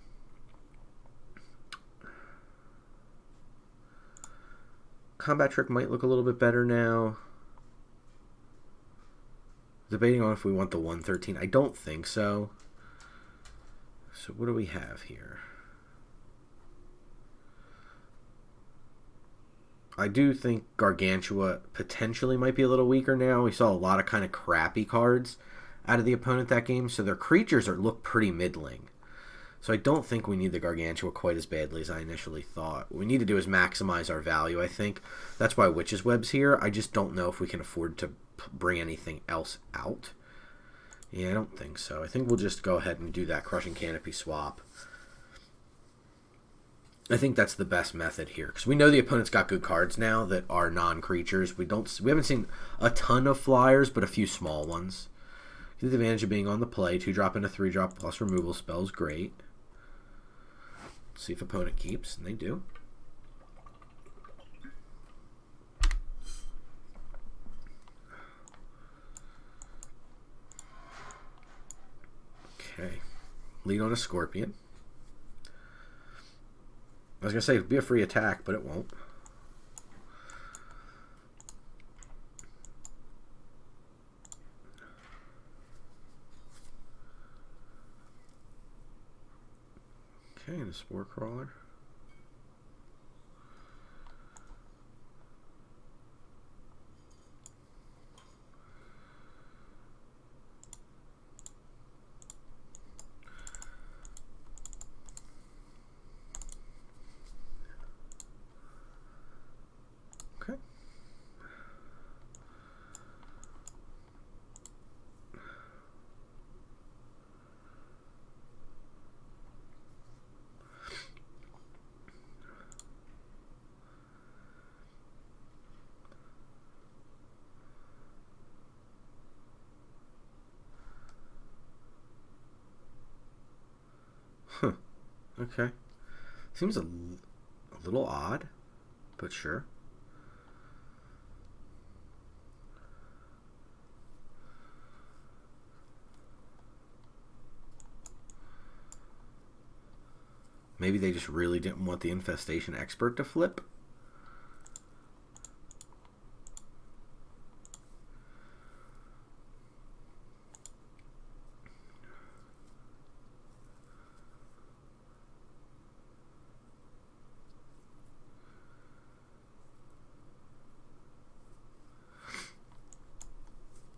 Combat Trick might look a little bit better now. Debating on if we want the 113. I don't think so. So what do we have here? I do think Gargantua potentially might be a little weaker now. We saw a lot of kind of crappy cards out of the opponent that game, so their creatures look pretty middling. So I don't think we need the Gargantua quite as badly as I initially thought. What we need to do is maximize our value, I think. That's why Witch's Web's here. I just don't know if we can afford to bring anything else out. Yeah, I don't think so. I think we'll just go ahead and do that Crushing Canopy swap. I think that's the best method here, because we know the opponent's got good cards now that are non-creatures. We haven't seen a ton of flyers, but a few small ones. The advantage of being on the play, 2-drop and a 3-drop plus removal spell is great. See if opponent keeps, and they do. Okay. Lead on a Scorpion. I was going to say it'd be a free attack, but it won't. Okay, and a Spore Crawler. Okay. Huh. Okay. Seems a little odd, but sure. Maybe they just really didn't want the Infestation Expert to flip.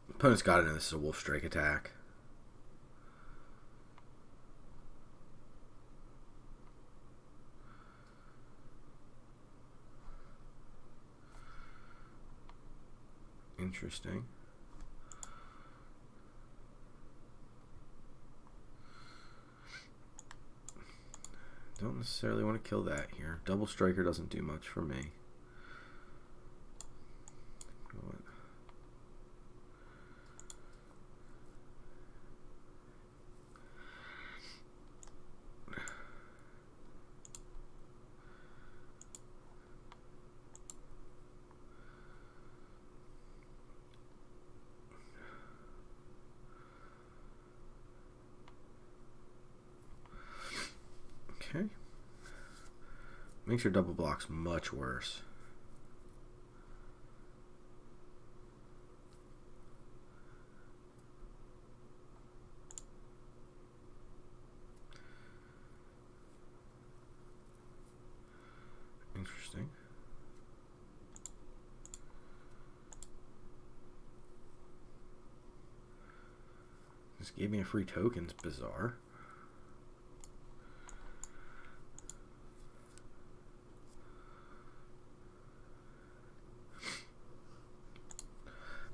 Opponent's got to know this is a Wolf Strike attack. Interesting. Don't necessarily want to kill that here. Double Striker doesn't do much for me. What? Okay. Makes your double blocks much worse. Interesting. This gave me a free token. It's bizarre.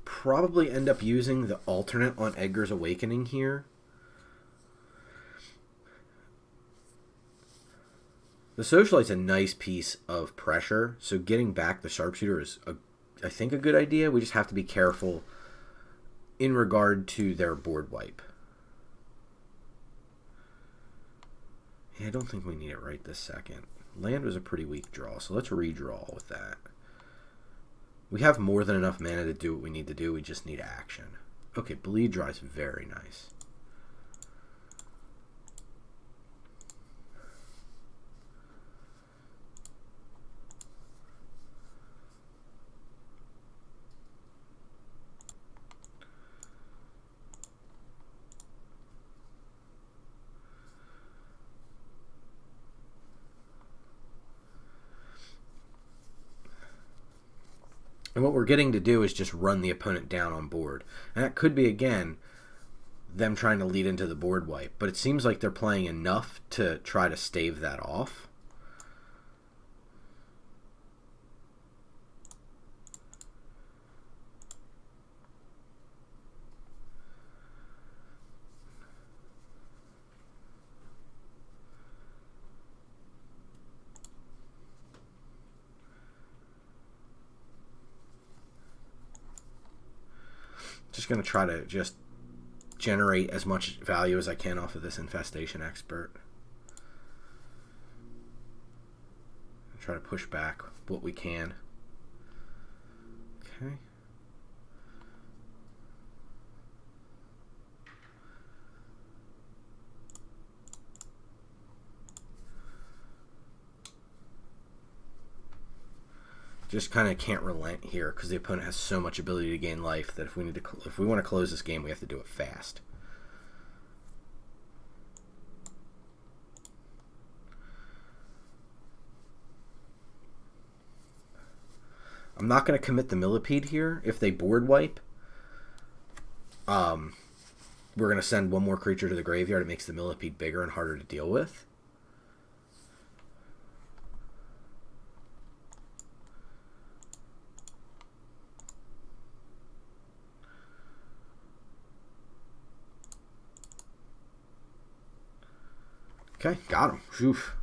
Probably end up using the alternate on Edgar's Awakening here. The Socialite's a nice piece of pressure, so getting back the Sharpshooter is, I think, a good idea. We just have to be careful in regard to their board wipe. Yeah, I don't think we need it right this second. Land was a pretty weak draw, so let's redraw with that. We have more than enough mana to do what we need to do. We just need action. Okay, Bleed Dry is very nice. And what we're getting to do is just run the opponent down on board. And that could be, again, them trying to lead into the board wipe. But it seems like they're playing enough to try to stave that off. Just going to try to just generate as much value as I can off of this Infestation Expert. Try to push back what we can. Okay. Just kind of can't relent here because the opponent has so much ability to gain life that if we want to close this game, we have to do it fast. I'm not going to commit the Millipede here. If they board wipe, we're going to send one more creature to the graveyard. It makes the Millipede bigger and harder to deal with. Okay, got him. Oof.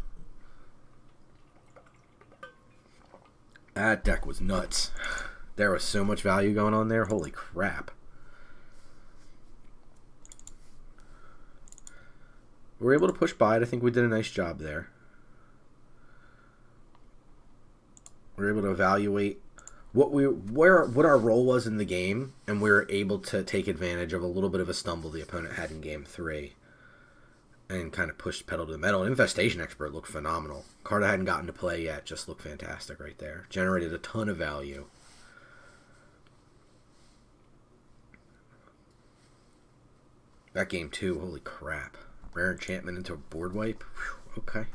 That deck was nuts. There was so much value going on there. Holy crap. We were able to push by it. I think we did a nice job there. We were able to evaluate what our role was in the game, and we were able to take advantage of a little bit of a stumble the opponent had in game 3. And kind of pushed pedal to the metal. Infestation Expert looked phenomenal. Card I hadn't gotten to play yet, just looked fantastic right there. Generated a ton of value. That game too, holy crap. Rare enchantment into a board wipe. Whew, okay.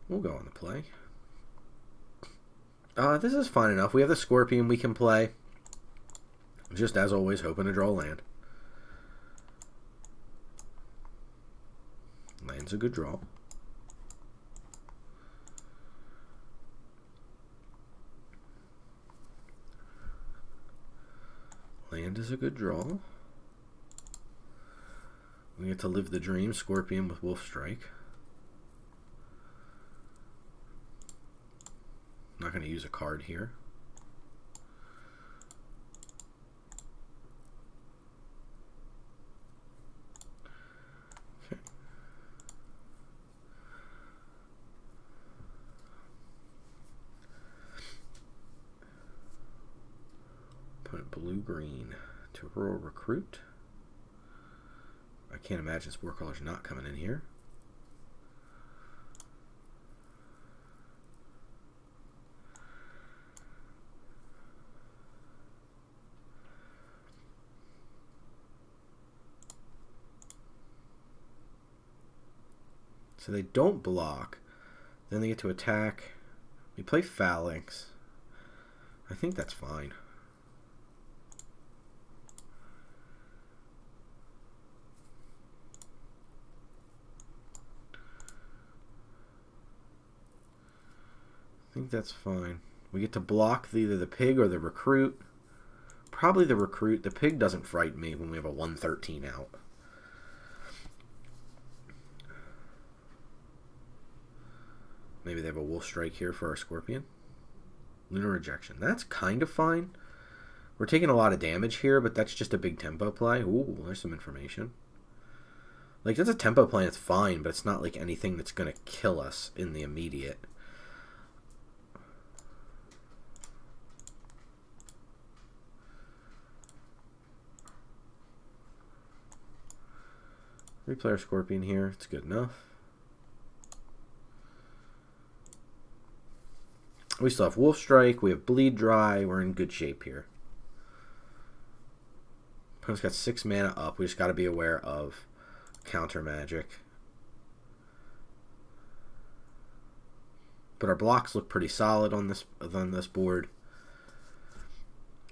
We'll go on the play. This is fine enough. We have the Scorpion we can play. Just as always, hoping to draw land. Land's a good draw. Land is a good draw. We get to live the dream. Scorpion with Wolf Strike. Not going to use a card here. Put blue-green to Rural Recruit. I Can't imagine Spore Crawler's not coming in here. So they don't block. Then they get to attack. We play Phalanx. I think that's fine. I think that's fine. We get to block either the pig or the recruit. Probably the recruit. The pig doesn't frighten me when we have a 113 out. Maybe they have a Wolf Strike here for our Scorpion. Lunar Rejection. That's kind of fine. We're taking a lot of damage here, but that's just a big tempo play. Ooh, there's some information. Like, that's a tempo play that's fine, but it's not like anything that's going to kill us in the immediate. Replay our Scorpion here. It's good enough. We still have Wolf Strike. We have Bleed Dry. We're in good shape here. Opponent's got 6 mana up. We just got to be aware of counter magic. But our blocks look pretty solid on this board.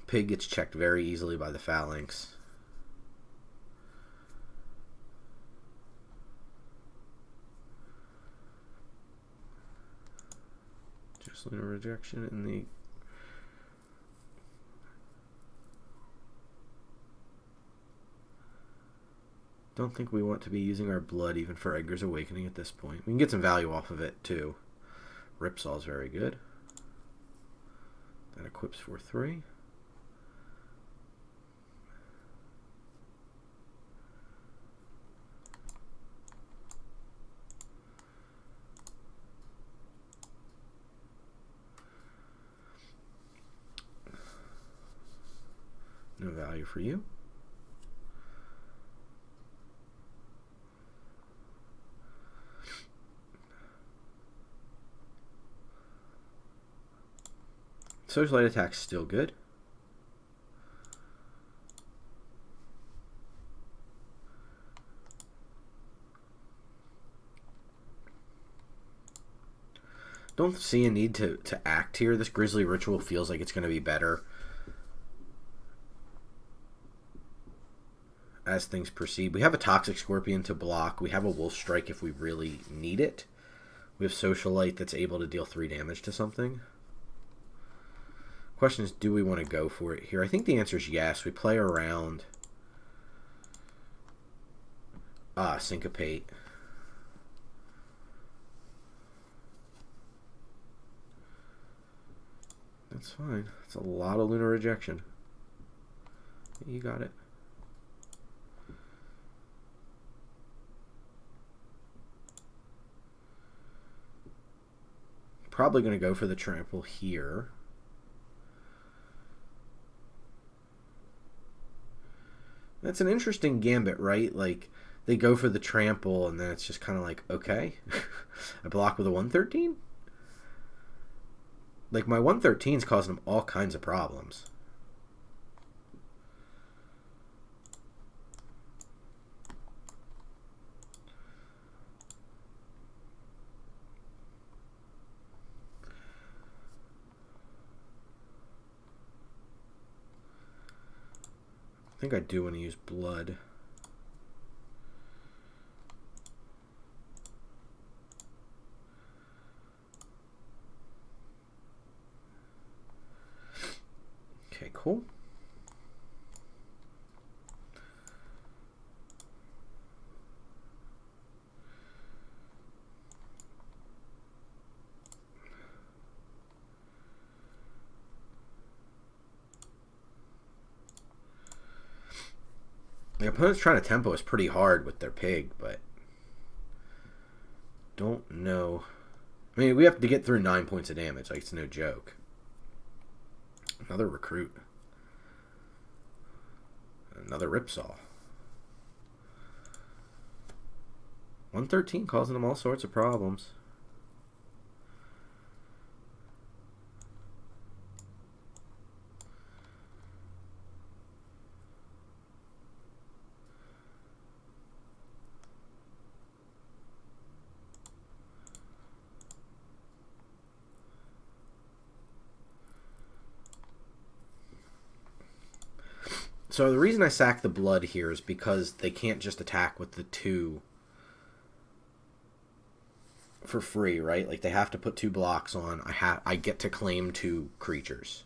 Pig gets checked very easily by the Phalanx. Lunar Rejection in the don't think we want to be using our blood even for Edgar's Awakening at this point. We can get some value off of it too. Ripsaw is very good. That equips for 3. No value for you. Social Light Attack's still good. Don't see a need to act here. This Grisly Ritual feels like it's going to be better as things proceed. We have a Toxic Scorpion to block. We have a Wolf Strike if we really need it. We have Socialite that's able to deal 3 damage to something. Question is, do we want to go for it here? I think the answer is yes. We play around. Syncopate. That's fine. That's a lot of Lunar Rejection. You got it. Probably going to go for the trample here. That's an interesting gambit, right? Like, they go for the trample, and then it's just kind of like, okay, I block with a 113? Like, my 113 is causing them all kinds of problems. I think I do want to use blood. Okay, cool. The opponent's trying to tempo us pretty hard with their pig, but don't know. I mean, we have to get through 9 points of damage. Like, it's no joke. Another recruit. Another Ripsaw. 113 causing them all sorts of problems. So the reason I sack the blood here is because they can't just attack with the 2 for free, right? Like they have to put 2 blocks on. I get to claim 2 creatures.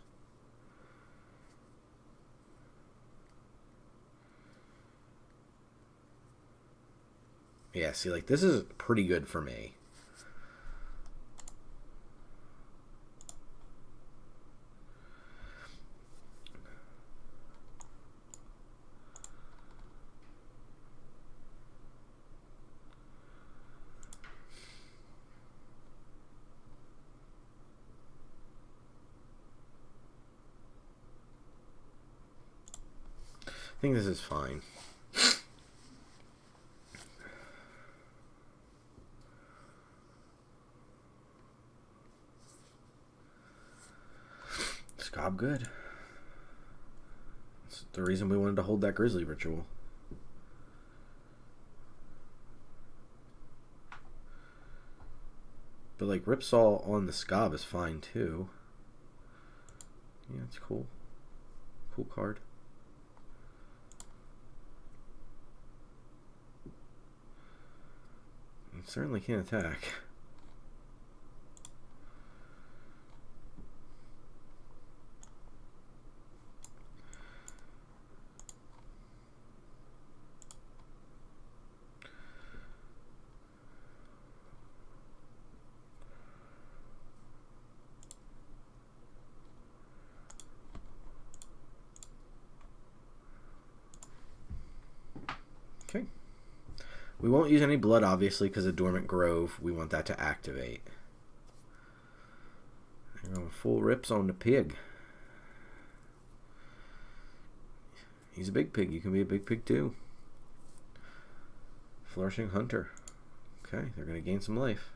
Yeah, see, like this is pretty good for me. I think this is fine. Scob good. That's the reason we wanted to hold that Grizzly Ritual. But like Ripsaw on the Scob is fine too. Yeah, it's cool. Cool card. It certainly can attack. Okay. We won't use any blood, obviously, because of Dormant Grove. We want that to activate. We're going full rips on the pig. He's a big pig. You can be a big pig, too. Flourishing Hunter. Okay, they're going to gain some life.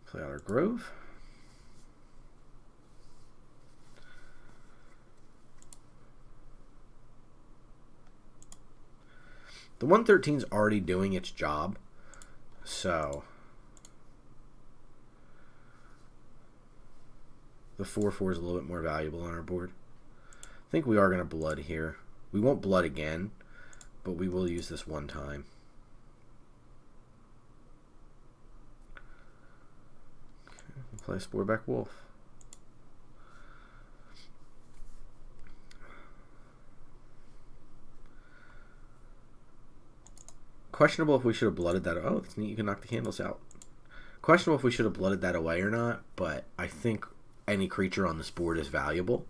Play out our Grove. The 113's already doing its job, so the 4/4 is a little bit more valuable on our board. I think we are going to blood here. We won't blood again, but we will use this one time. Okay, we'll play Sporeback Wolf. Questionable if we should have blooded that. Oh, it's neat. You can knock the candles out. Questionable if we should have blooded that away or not, but I think any creature on this board is valuable.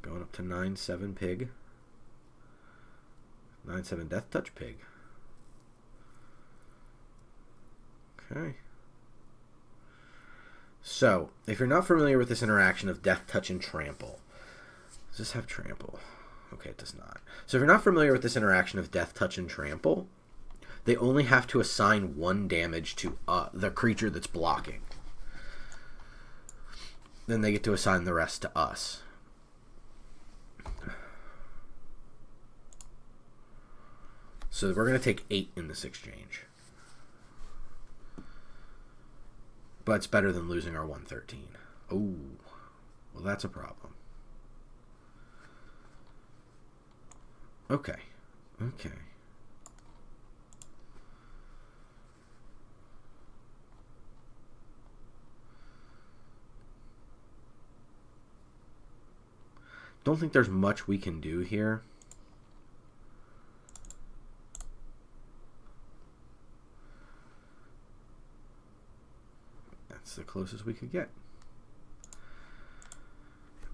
Going up to 9/7 pig. 9/7 Death Touch pig. Okay. So, if you're not familiar with this interaction of Death Touch and Trample, does this have Trample? Okay, it does not. So if you're not familiar with this interaction of Death Touch and Trample, they only have to assign 1 damage to the creature that's blocking. Then they get to assign the rest to us. So we're going to take 8 in this exchange. But it's better than losing our 113. Oh, well, that's a problem. Okay. Okay. Don't think there's much we can do here. That's the closest we could get.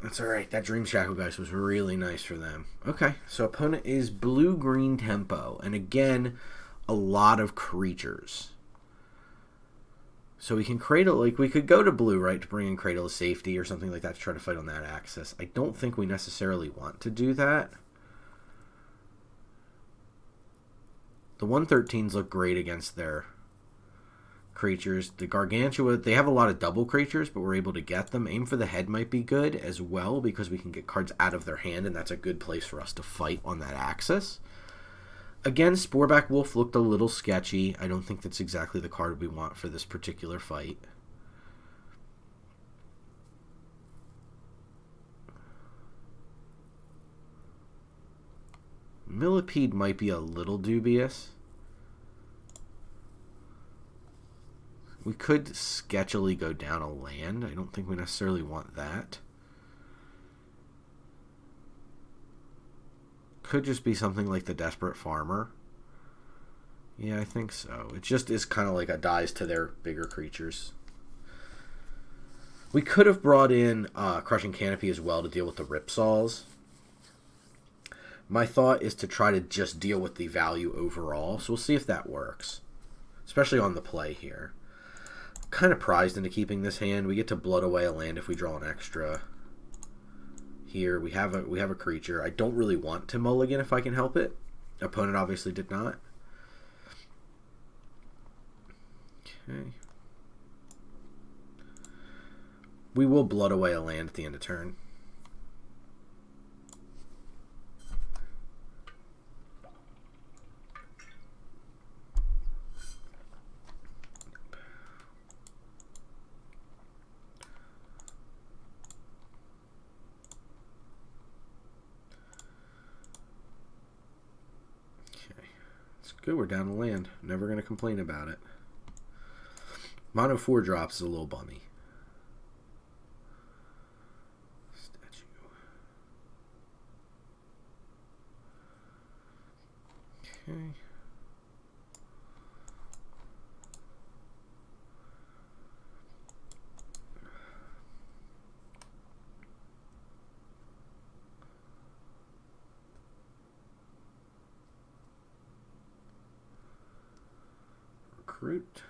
That's alright. That Dream Shackle, guys, was really nice for them. Okay, so opponent is blue-green tempo. And again, a lot of creatures. So we can Cradle, like, we could go to blue, right, to bring in Cradle of Safety or something like that to try to fight on that axis. I don't think we necessarily want to do that. The 113s look great against their creatures. The Gargantua, they have a lot of double creatures, but we're able to get them. Aim for the Head might be good as well, because we can get cards out of their hand, and that's a good place for us to fight on that axis. Again, Sporeback Wolf looked a little sketchy. I don't think that's exactly the card we want for this particular fight. Millipede might be a little dubious. We could sketchily go down a land. I don't think we necessarily want that. Could just be something like the Desperate Farmer. Yeah, I think so. It just is kind of like a dies to their bigger creatures. We could have brought in Crushing Canopy as well to deal with the Ripsaws. My thought is to try to just deal with the value overall, so we'll see if that works. Especially on the play here. Kind of prized into keeping this hand. We get to blood away a land if we draw an extra. Here we have a creature. I don't really want to mulligan if I can help it. Opponent obviously did not. Okay. We will blood away a land at the end of turn. Good, we're down to land. Never going to complain about it. Mono 4 drops is a little bummy. Statue. Okay. Recruit.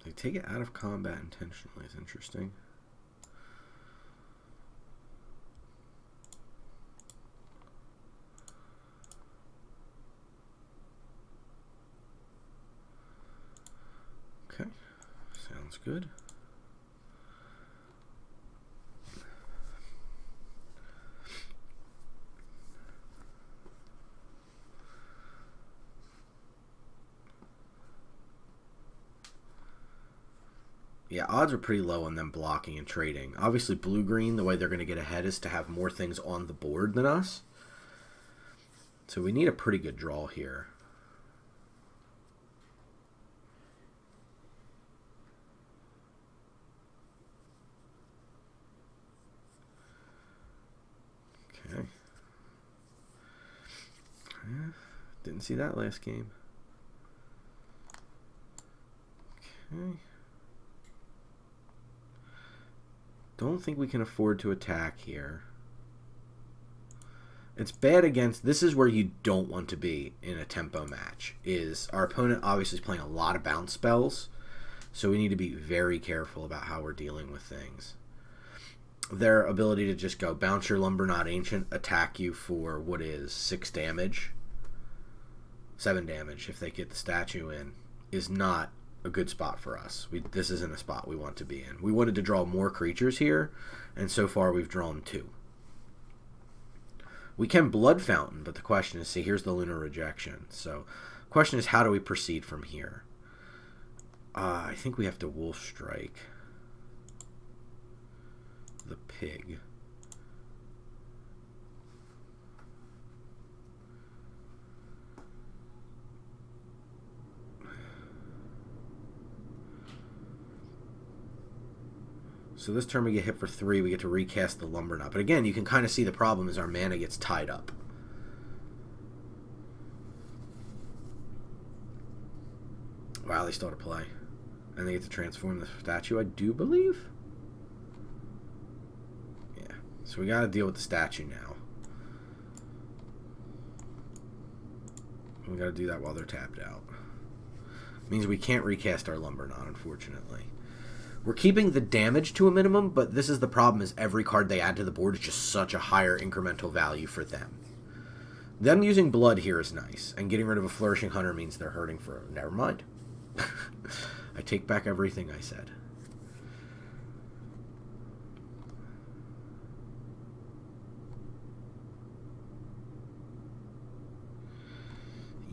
They take it out of combat intentionally. It's interesting. Okay, sounds good. Yeah, odds are pretty low on them blocking and trading. Obviously, blue-green, the way they're going to get ahead is to have more things on the board than us. So we need a pretty good draw here. Okay. Yeah, didn't see that last game. Okay. Don't think we can afford to attack here. It's bad against... This is where you don't want to be in a tempo match. Is our opponent obviously is playing a lot of bounce spells. So we need to be very careful about how we're dealing with things. Their ability to just go bounce your Lumber Not Ancient, attack you for what is 6 damage. 7 damage if they get the statue in. Is not a good spot for us. This isn't a spot we want to be in. We wanted to draw more creatures here, and so far we've drawn 2. We can Blood Fountain, but the question is, see, here's the Lunar Rejection. So, the question is, how do we proceed from here? I think we have to Wolf Strike the pig. So this turn we get hit for 3, we get to recast the Lumber Knot. But again, you can kind of see the problem is our mana gets tied up. Wow, they still have to play. And they get to transform the statue, I do believe? Yeah. So we got to deal with the statue now. We got to do that while they're tapped out. Means we can't recast our lumber knot, unfortunately. We're keeping the damage to a minimum, but this is the problem, is every card they add to the board is just such a higher incremental value for them. Them using blood here is nice, and getting rid of a Flourishing Hunter means they're hurting for... Never mind. I take back everything I said.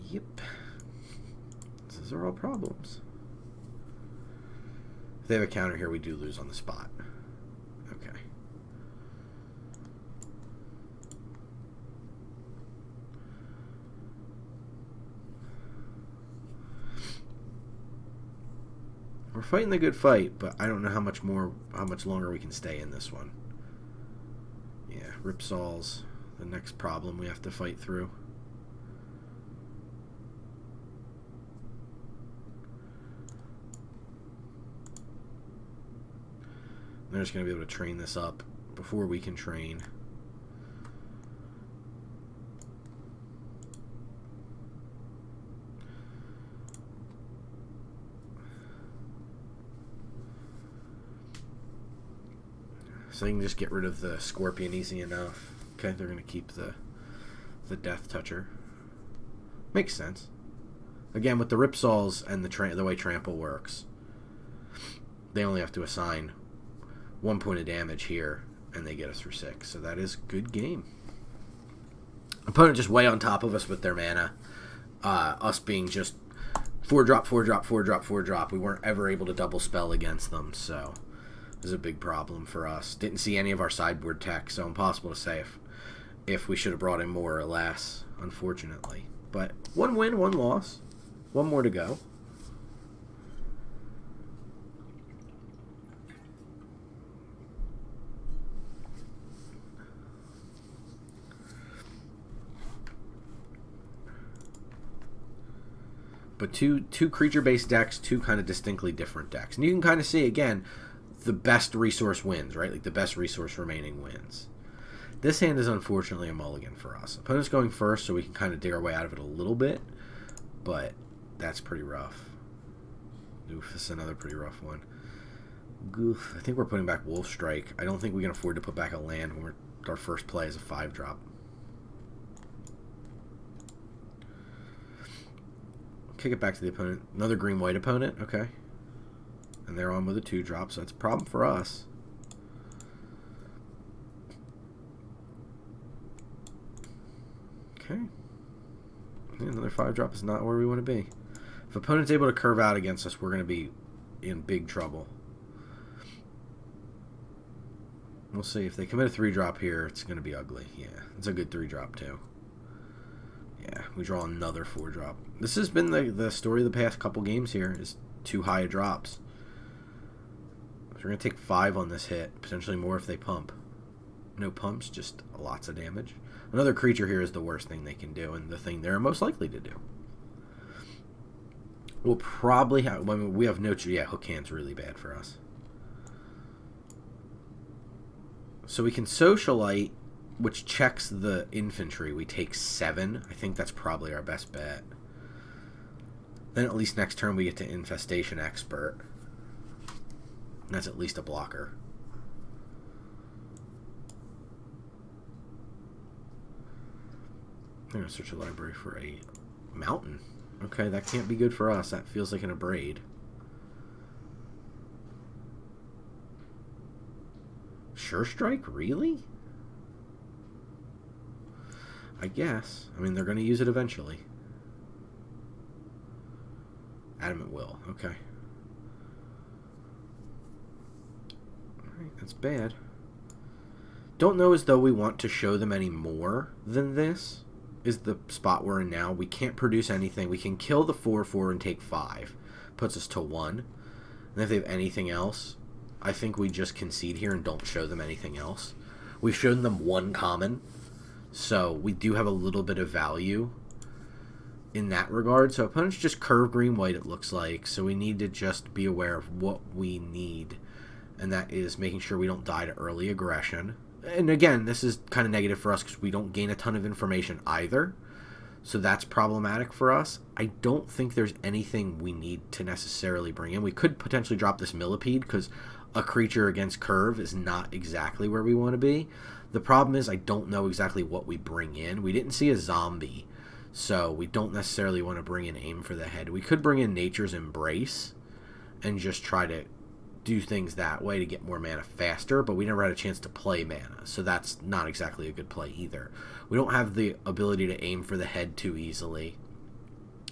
Yep. These are all problems. If they have a counter here, we do lose on the spot. Okay. We're fighting the good fight, but I don't know how much longer we can stay in this one. Yeah, Ripsaul's the next problem we have to fight through. They're just going to be able to train this up before we can train. So you can just get rid of the Scorpion easy enough. Okay, they're going to keep the Death Toucher. Makes sense. Again, with the Ripsauls and the way Trample works, they only have to assign 1 point of damage here, and they get us for 6. So that is good game. Opponent just way on top of us with their mana. Us being just 4-drop, 4-drop, 4-drop, 4-drop. We weren't ever able to double spell against them, so it was a big problem for us. Didn't see any of our sideboard tech, so impossible to say if we should have brought in more or less, unfortunately. But 1 win, 1 loss. 1 more to go. But two creature-based decks, 2 kind of distinctly different decks. And you can kind of see, again, the best resource wins, right? Like the best resource remaining wins. This hand is unfortunately a mulligan for us. Opponent's going first, so we can kind of dig our way out of it a little bit. But that's pretty rough. Oof, this is another pretty rough one. Goof. I think we're putting back Wolf Strike. I don't think we can afford to put back a land when our first play is a 5-drop. Kick it back to the opponent. Another green-white opponent. Okay. And they're on with a 2-drop, so that's a problem for us. Okay. Another 5-drop is not where we want to be. If opponent's able to curve out against us, we're going to be in big trouble. We'll see. If they commit a 3-drop here, it's going to be ugly. Yeah, it's a good 3-drop too. Yeah, we draw another 4-drop. This has been the story of the past couple games here, is too high drops. So we're going to take 5 on this hit, potentially more if they pump. No pumps, just lots of damage. Another creature here is the worst thing they can do, and the thing they're most likely to do. We'll probably have... I mean, we have no... Yeah, Hook Hand's really bad for us. So we can Socialite, which checks the infantry. We take 7. I think that's probably our best bet. Then at least next turn we get to Infestation Expert. And that's at least a blocker. I'm going to search a library for a mountain. Okay, that can't be good for us. That feels like an Abrade. Sure Strike? Really? I guess. I mean, they're going to use it eventually. Adamant Will. Okay. Alright, that's bad. Don't know as though we want to show them any more than this. Is the spot we're in now. We can't produce anything. We can kill the 4/4 and take 5. Puts us to 1. And if they have anything else, I think we just concede here and don't show them anything else. We've shown them 1 common, so we do have a little bit of value in that regard. So opponents just curve green-white, it looks like. So we need to just be aware of what we need. And that is making sure we don't die to early aggression. And again, this is kind of negative for us because we don't gain a ton of information either. So that's problematic for us. I don't think there's anything we need to necessarily bring in. We could potentially drop this Millipede because a creature against curve is not exactly where we want to be. The problem is I don't know exactly what we bring in. We didn't see a zombie, so we don't necessarily want to bring in Aim for the Head. We could bring in Nature's Embrace and just try to do things that way to get more mana faster, but we never had a chance to play mana, so that's not exactly a good play either. We don't have the ability to aim for the head too easily.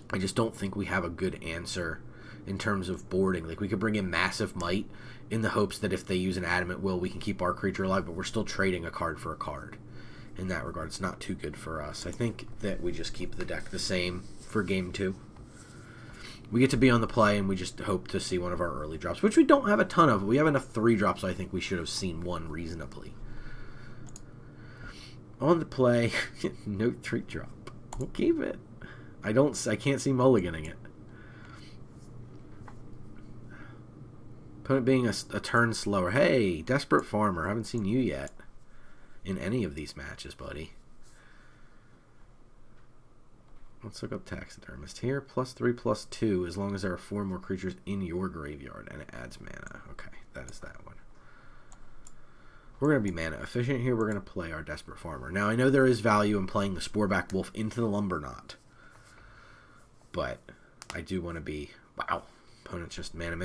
I just don't think we have a good answer in terms of boarding. Like, we could bring in Massive Might in the hopes that if they use an Adamant Will, we can keep our creature alive, but we're still trading a card for a card. In that regard, it's not too good for us. I think that we just keep the deck the same for game 2. We get to be on the play, and we just hope to see one of our early drops, which we don't have a ton of. We have enough 3 drops, so I think we should have seen one reasonably. On the play, no 3 drop. We'll keep it. I can't see mulliganing it. Opponent being a turn slower. Hey, Desperate Farmer, I haven't seen you yet in any of these matches, buddy. Let's look up Taxidermist here. +3/+2 as long as there are 4 more creatures in your graveyard, and it adds mana. Okay, that is that one. We're going to be mana efficient here. We're going to play our Desperate Farmer. Now, I know there is value in playing the Sporeback Wolf into the Lumberknot, but I do want to be... Wow. Opponent's just mana.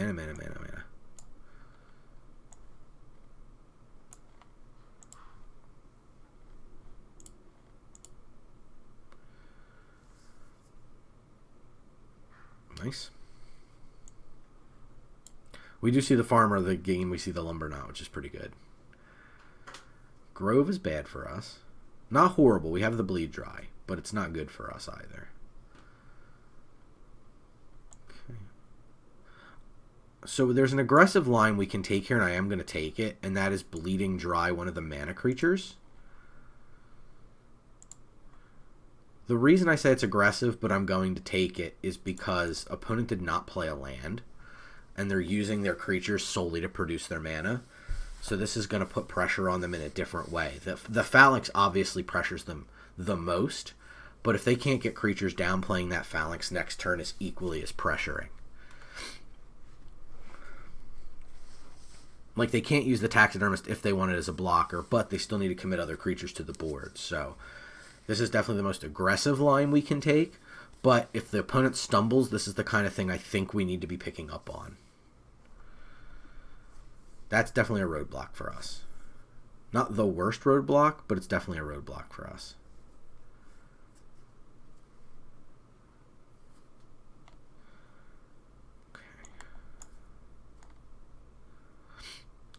Nice. We do see the Farmer the game. We see the Lumberknot, which is pretty good. Grove is bad for us. Not horrible. We have the Bleed Dry, but it's not good for us either. Okay. So there's an aggressive line we can take here, and I am going to take it, and that is Bleeding Dry one of the mana creatures. The reason I say it's aggressive, but I'm going to take it, is because opponent did not play a land, and they're using their creatures solely to produce their mana. So this is going to put pressure on them in a different way. The Phalanx obviously pressures them the most, but if they can't get creatures down, playing that Phalanx next turn is equally as pressuring. Like, they can't use the Taxidermist if they want it as a blocker, but they still need to commit other creatures to the board, so... This is definitely the most aggressive line we can take, but if the opponent stumbles, this is the kind of thing I think we need to be picking up on. That's definitely a roadblock for us. Not the worst roadblock, but it's definitely a roadblock for us. Okay.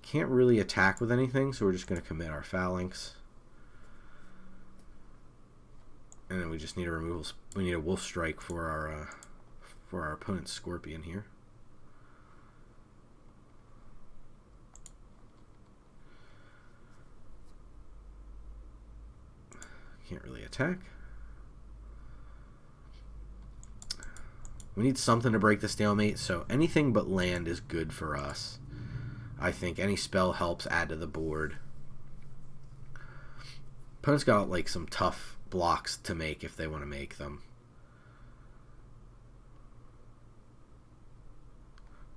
Can't really attack with anything, so we're just going to commit our Phalanx. And then we just need a removal. We need a Wolf Strike for our opponent's Scorpion here. Can't really attack. We need something to break the stalemate, so anything but land is good for us. I think any spell helps add to the board. Opponent's got like some tough blocks to make if they want to make them.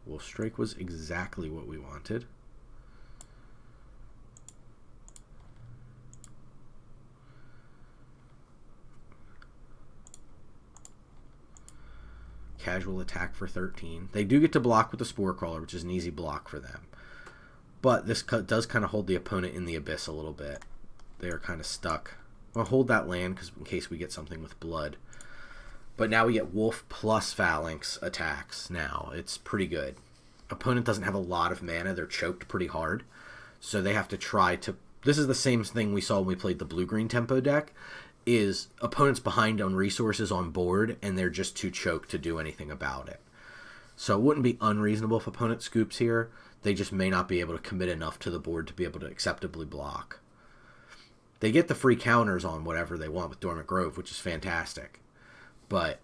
Wolf Strike was exactly what we wanted. Casual attack for 13. They do get to block with the Spore Crawler, which is an easy block for them. But this does kind of hold the opponent in the abyss a little bit. They are kind of stuck. I'll hold that land because in case we get something with blood. But now we get Wolf plus Phalanx attacks now. It's pretty good. Opponent doesn't have a lot of mana. They're choked pretty hard. So they have to try to... This is the same thing we saw when we played the blue-green tempo deck. Is opponents behind on resources on board and they're just too choked to do anything about it. So it wouldn't be unreasonable if opponent scoops here. They just may not be able to commit enough to the board to be able to acceptably block. They get the free counters on whatever they want with Dormant Grove, which is fantastic. But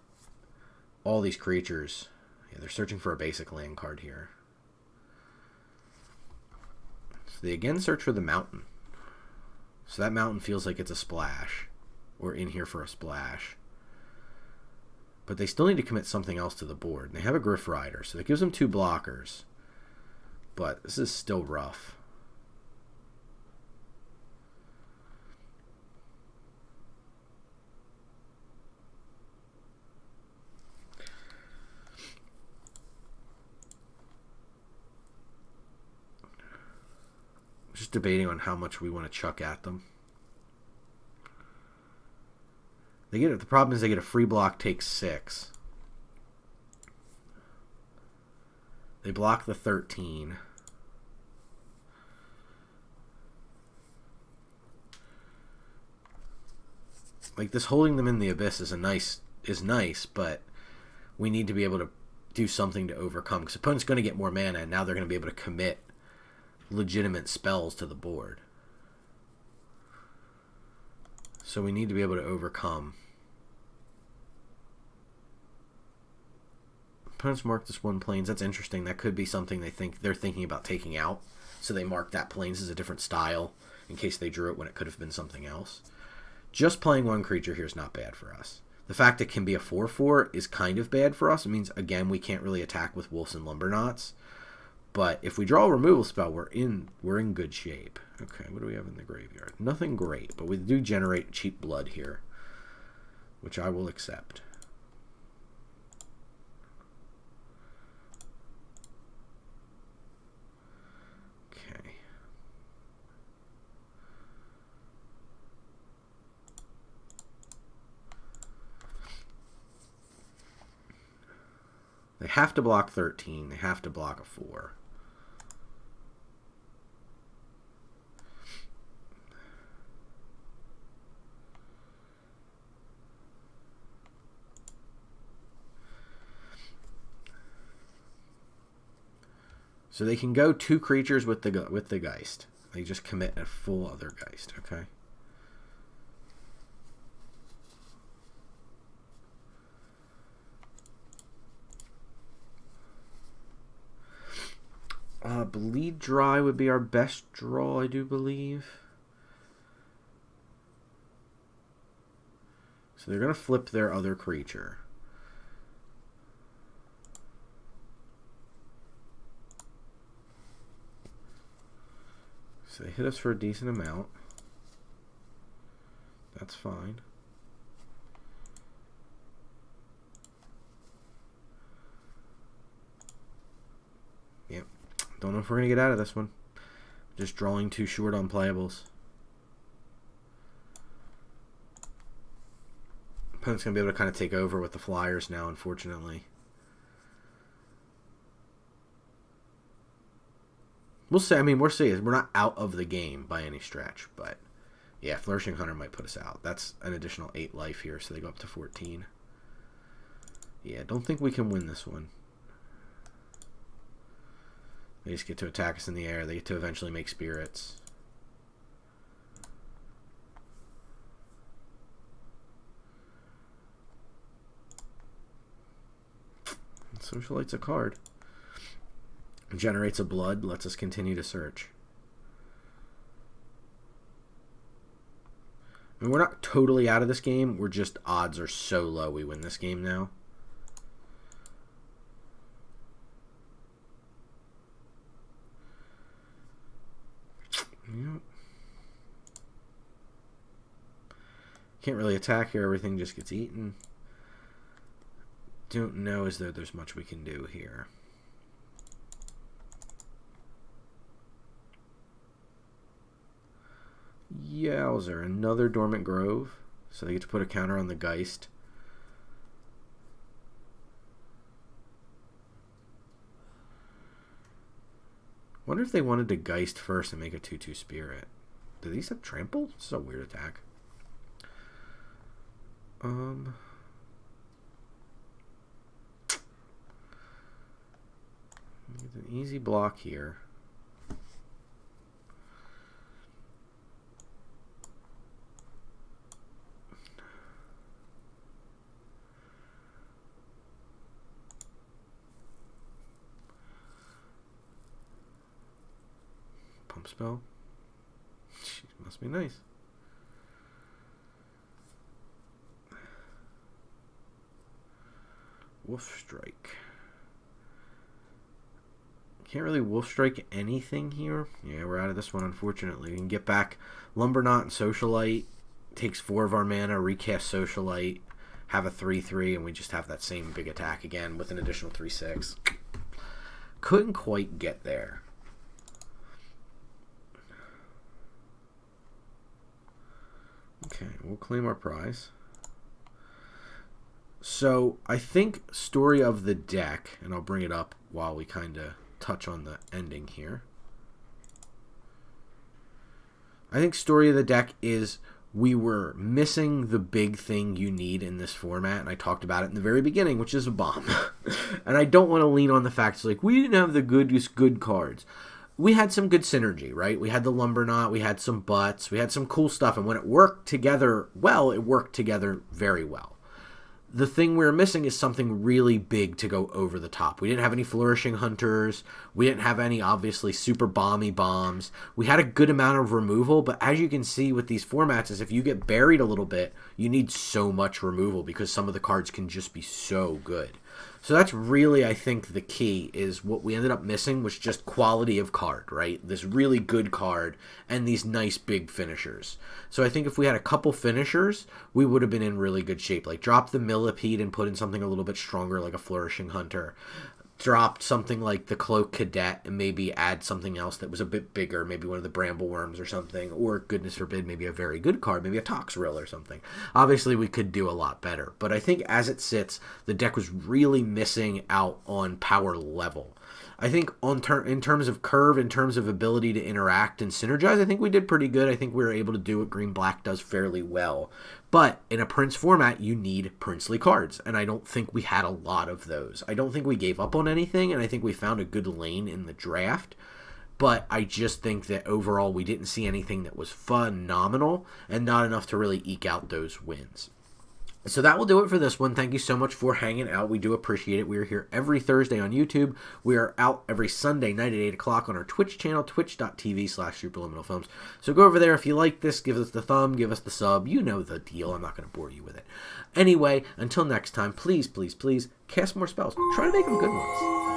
all these creatures, yeah, they're searching for a basic land card here. So they again search for the mountain. So that mountain feels like it's a splash. We're in here for a splash. But they still need to commit something else to the board. They have a Griff Rider, so that gives them 2 blockers. But this is still rough. Just debating on how much we want to chuck at them. The problem is they get a free block, takes 6. They block the 13. Like, this holding them in the abyss is nice, but we need to be able to do something to overcome, because opponent's going to get more mana, and now they're going to be able to commit legitimate spells to the board. So we need to be able to overcome. Opponents mark this 1 plains. That's interesting. That could be something they're thinking about taking out. So they mark that plains as a different style in case they drew it when it could have been something else. Just playing 1 creature here is not bad for us. The fact it can be a 4/4 is kind of bad for us. It means, again, we can't really attack with Wolves and Lumbernauts. But if we draw a removal spell, we're in good shape. Okay, what do we have in the graveyard? Nothing great, but we do generate cheap blood here, which I will accept. Okay. They have to block 13. They have to block a 4. So they can go 2 creatures with the Geist. They just commit a full other Geist, okay? Bleed Dry would be our best draw, I do believe. So they're going to flip their other creature. So they hit us for a decent amount. That's fine. Yep. Don't know if we're going to get out of this one. Just drawing too short on playables. Opponent's going to be able to kind of take over with the Flyers now, unfortunately. We'll see. I mean, we're not out of the game by any stretch, but yeah, Flourishing Hunter might put us out. That's an additional 8 life here, so they go up to 14. Yeah, don't think we can win this one. They just get to attack us in the air. They get to eventually make spirits. Socialite's a card. Generates a blood, lets us continue to search. I mean, we're not totally out of this game. We're just, odds are so low we win this game now. Yep. Can't really attack here. Everything just gets eaten. Don't know as though there's much we can do here. Yowzer, another Dormant Grove. So they get to put a counter on the Geist. Wonder if they wanted to Geist first and make a 2/2 Spirit. Do these have Trample? This is a weird attack. It's an easy block here. Pump spell. Must be nice. Wolf Strike. Can't really Wolf Strike anything here. Yeah, we're out of this one, unfortunately. We can get back Lumberknot and Socialite. Takes 4 of our mana, recast Socialite, have a 3/3, and we just have that same big attack again with an additional 3/6. Couldn't quite get there. Okay, we'll claim our prize. So I think story of the deck, and I'll bring it up while we kind of touch on the ending here. I think story of the deck is we were missing the big thing you need in this format, and I talked about it in the very beginning, which is a bomb. And I don't want to lean on the facts like we didn't have the good cards. We had some good synergy, right? We had the Lumberknot, we had some butts, we had some cool stuff, and when it worked together well, it worked together very well. The thing we were missing is something really big to go over the top. We didn't have any Flourishing Hunters. We didn't have any, obviously, super bomby bombs. We had a good amount of removal, but as you can see with these formats, is if you get buried a little bit, you need so much removal because some of the cards can just be so good. So that's really, I think, the key is what we ended up missing was just quality of card, right? This really good card and these nice big finishers. So I think if we had a couple finishers, we would have been in really good shape. Like drop the Millipede and put in something a little bit stronger like a Flourishing Hunter. Dropped something like the Cloak Cadet and maybe add something else that was a bit bigger, maybe one of the Brambleworms or something, or goodness forbid, maybe a very good card, maybe a Toxrill or something. Obviously, we could do a lot better, but I think as it sits, the deck was really missing out on power level. I think in terms of curve, in terms of ability to interact and synergize, I think we did pretty good. I think we were able to do what Green-Black does fairly well. But in a Prince format, you need princely cards, and I don't think we had a lot of those. I don't think we gave up on anything, and I think we found a good lane in the draft. But I just think that overall we didn't see anything that was phenomenal and not enough to really eke out those wins. So that will do it for this one. Thank you so much for hanging out. We do appreciate it. We are here every Thursday on YouTube. We are out every Sunday night at 8 o'clock on our Twitch channel, twitch.tv/superliminalfilms. So go over there. If you like this, give us the thumb, give us the sub. You know the deal. I'm not going to bore you with it. Anyway, until next time, please, please, please cast more spells. Try to make them good ones.